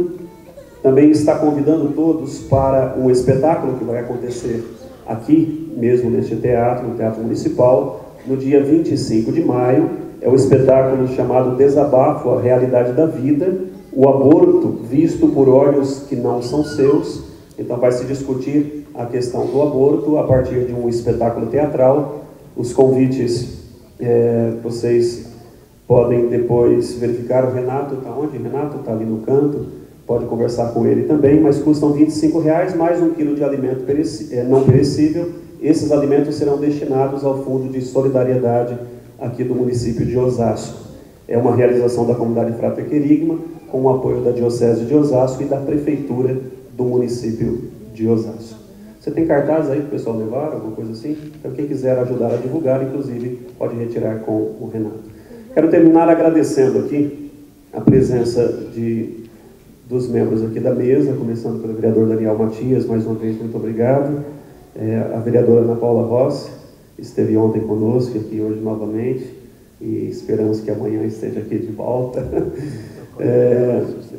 também está convidando todos para um espetáculo que vai acontecer aqui mesmo neste teatro, no Teatro Municipal, no dia 25 de maio. É um espetáculo chamado Desabafo, a Realidade da Vida, o aborto visto por olhos que não são seus. Então vai se discutir a questão do aborto a partir de um espetáculo teatral. Os convites, vocês podem depois verificar. O Renato está onde? O Renato está ali no canto, pode conversar com ele também, mas custam R$ 25,00 mais 1 quilo de alimento não perecível. Esses alimentos serão destinados ao Fundo de Solidariedade aqui do município de Osasco. É uma realização da comunidade Frater Querigma, com o apoio da Diocese de Osasco e da Prefeitura do município de Osasco. Você tem cartazes aí para o pessoal levar, alguma coisa assim? Então quem quiser ajudar a divulgar, inclusive, pode retirar com o Renato. Quero terminar agradecendo aqui a presença dos membros aqui da mesa, começando pelo vereador Daniel Matias, mais uma vez, muito obrigado. A vereadora Ana Paula Rossi esteve ontem conosco, aqui hoje novamente, e esperamos que amanhã esteja aqui de volta.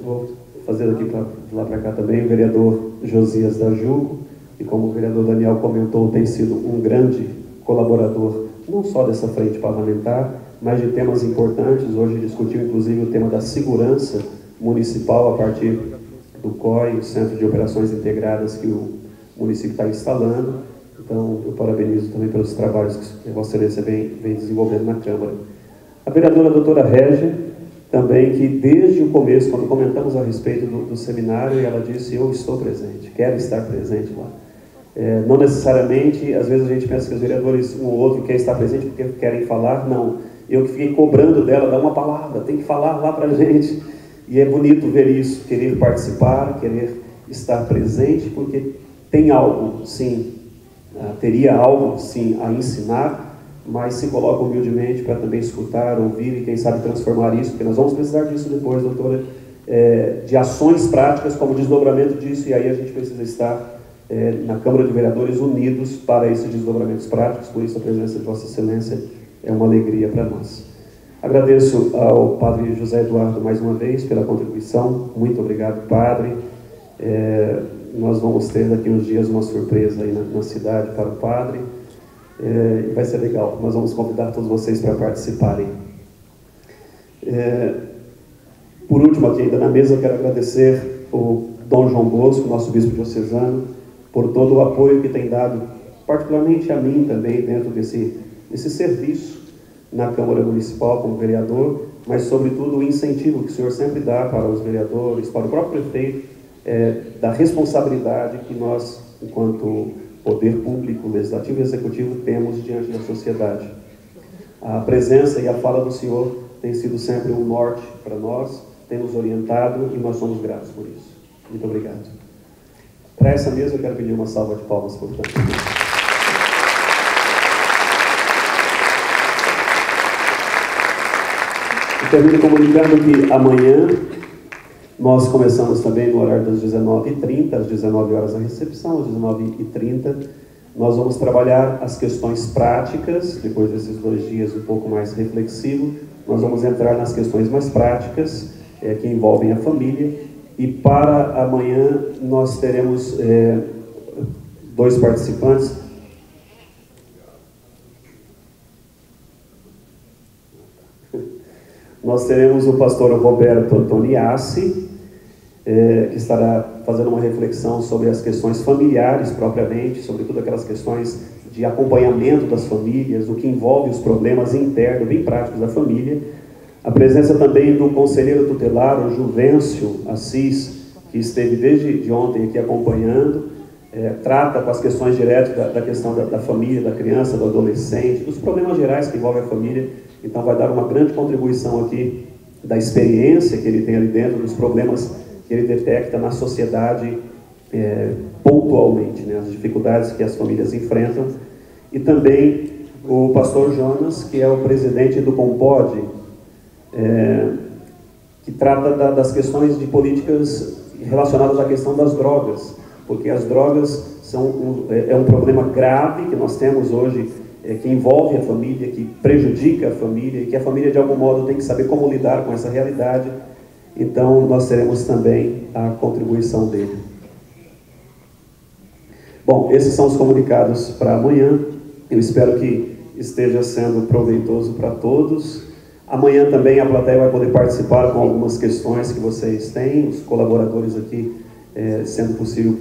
Vou fazer aqui de lá para cá também o vereador Josias da Jugo, e como o vereador Daniel comentou, tem sido um grande colaborador, não só dessa frente parlamentar, mas de temas importantes. Hoje discutiu inclusive o tema da segurança municipal a partir do COI, o Centro de Operações Integradas que o município está instalando. Então, eu parabenizo também pelos trabalhos que Vossa Excelência vem desenvolvendo na Câmara. A vereadora doutora Régia, também, que desde o começo, quando comentamos a respeito do seminário, ela disse: eu estou presente, quero estar presente lá. Não necessariamente, às vezes a gente pensa que os vereadores, um ou outro, quer estar presente porque querem falar. Não, eu que fiquei cobrando dela, dá uma palavra, tem que falar lá para a gente. E é bonito ver isso, querer participar, querer estar presente, porque tem algo, sim, teria algo, sim, a ensinar, mas se coloca humildemente para também escutar, ouvir e, quem sabe, transformar isso, porque nós vamos precisar disso depois, doutora, de ações práticas como desdobramento disso, e aí a gente precisa estar na Câmara de Vereadores unidos para esses desdobramentos práticos. Por isso a presença de Vossa Excelência é uma alegria para nós. Agradeço ao Padre José Eduardo mais uma vez pela contribuição. Muito obrigado, Padre. Nós vamos ter daqui uns dias uma surpresa aí na cidade para o Padre. E vai ser legal. Nós vamos convidar todos vocês para participarem. Por último, aqui ainda na mesa, eu quero agradecer o Dom João Bosco, nosso bispo diocesano, por todo o apoio que tem dado, particularmente a mim também, dentro desse serviço na Câmara Municipal como vereador, mas sobretudo o incentivo que o senhor sempre dá para os vereadores, para o próprio prefeito, da responsabilidade que nós, enquanto poder público, legislativo e executivo, temos diante da sociedade. A presença e a fala do senhor tem sido sempre um norte para nós, tem nos orientado e nós somos gratos por isso. Muito obrigado. Para essa mesa eu quero pedir uma salva de palmas, portanto. Eu termino comunicando que amanhã nós começamos também no horário das 19h30, às 19 horas a recepção, às 19h30 Nós vamos trabalhar as questões práticas, depois desses 2 dias um pouco mais reflexivo, nós vamos entrar nas questões mais práticas, que envolvem a família, e para amanhã nós teremos 2 participantes. Nós teremos o pastor Roberto Antoniassi, que estará fazendo uma reflexão sobre as questões familiares propriamente, sobretudo aquelas questões de acompanhamento das famílias, o que envolve os problemas internos, bem práticos da família. A presença também do conselheiro tutelar, o Juvencio Assis, que esteve desde ontem aqui acompanhando, trata com as questões diretas da questão da família, da criança, do adolescente, dos problemas gerais que envolvem a família. Então vai dar uma grande contribuição aqui da experiência que ele tem ali dentro, dos problemas que ele detecta na sociedade pontualmente, né, as dificuldades que as famílias enfrentam. E também o pastor Jonas, que é o presidente do Compode, que trata das questões de políticas relacionadas à questão das drogas, porque as drogas são um problema grave que nós temos hoje, que envolve a família, que prejudica a família e que a família de algum modo tem que saber como lidar com essa realidade. Então nós teremos também a contribuição dele. Bom, esses são os comunicados para amanhã. Eu espero que esteja sendo proveitoso para todos. Amanhã também a plateia vai poder participar com algumas questões que vocês têm, os colaboradores aqui, sendo possível,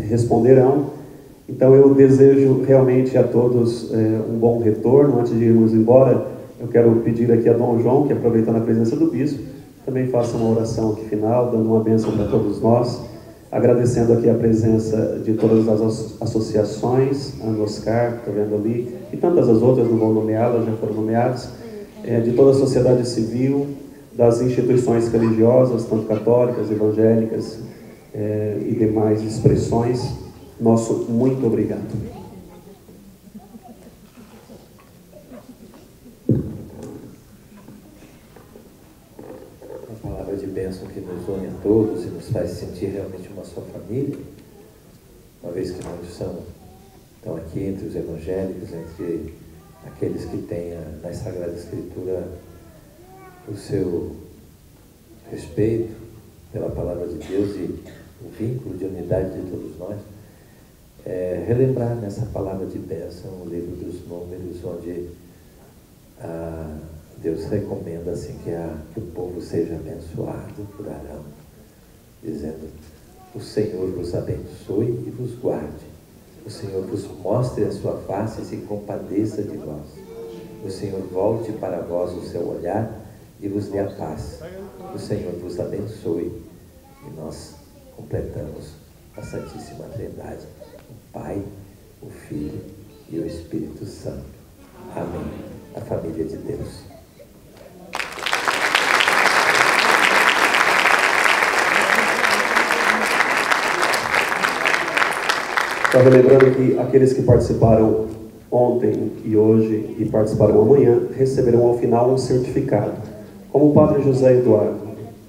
responderão. Então eu desejo realmente a todos um bom retorno. Antes de irmos embora, eu quero pedir aqui a Dom João, que aproveitando a presença do bispo, também faça uma oração aqui final, dando uma bênção para todos nós, agradecendo aqui a presença de todas as associações, a Anoscar, estou vendo ali, e tantas as outras, não vou nomeá-las, já foram nomeadas, de toda a sociedade civil, das instituições religiosas, tanto católicas, evangélicas e demais expressões. Nosso muito obrigado. Uma palavra de bênção que nos une a todos e nos faz sentir realmente uma só família, uma vez que muitos estão aqui entre os evangélicos, entre aqueles que têm na Sagrada Escritura o seu respeito pela palavra de Deus e o vínculo de unidade de todos nós. Relembrar nessa palavra de bênção o livro dos Números, onde Deus recomenda assim que o povo seja abençoado por Arão, dizendo: o Senhor vos abençoe e vos guarde, o Senhor vos mostre a sua face e se compadeça de vós, o Senhor volte para vós o seu olhar e vos dê a paz, o Senhor vos abençoe. E nós completamos a Santíssima Trindade, o Pai, o Filho e o Espírito Santo. Amém. A família de Deus. Estava lembrando que aqueles que participaram ontem e hoje e participarão amanhã receberão ao final um certificado. Como o Padre José Eduardo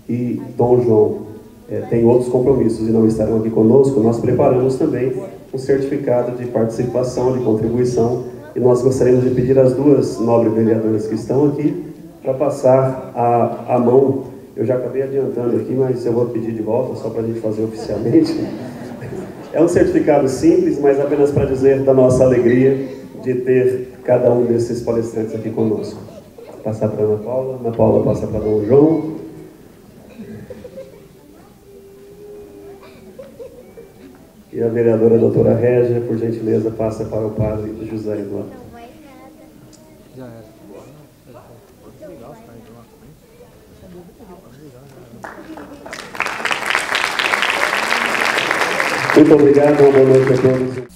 e Dom João têm outros compromissos e não estarão aqui conosco, nós preparamos também um certificado de participação, de contribuição, e nós gostaríamos de pedir às 2 nobres vereadoras que estão aqui para passar a mão. Eu já acabei adiantando aqui, mas eu vou pedir de volta só para a gente fazer oficialmente. É um certificado simples, mas apenas para dizer da nossa alegria de ter cada um desses palestrantes aqui conosco. Passar para Ana Paula passa para Dom João. E a vereadora doutora Régia, por gentileza, passa para o padre José Eduardo. Já era. Muito obrigado, uma boa noite a todos.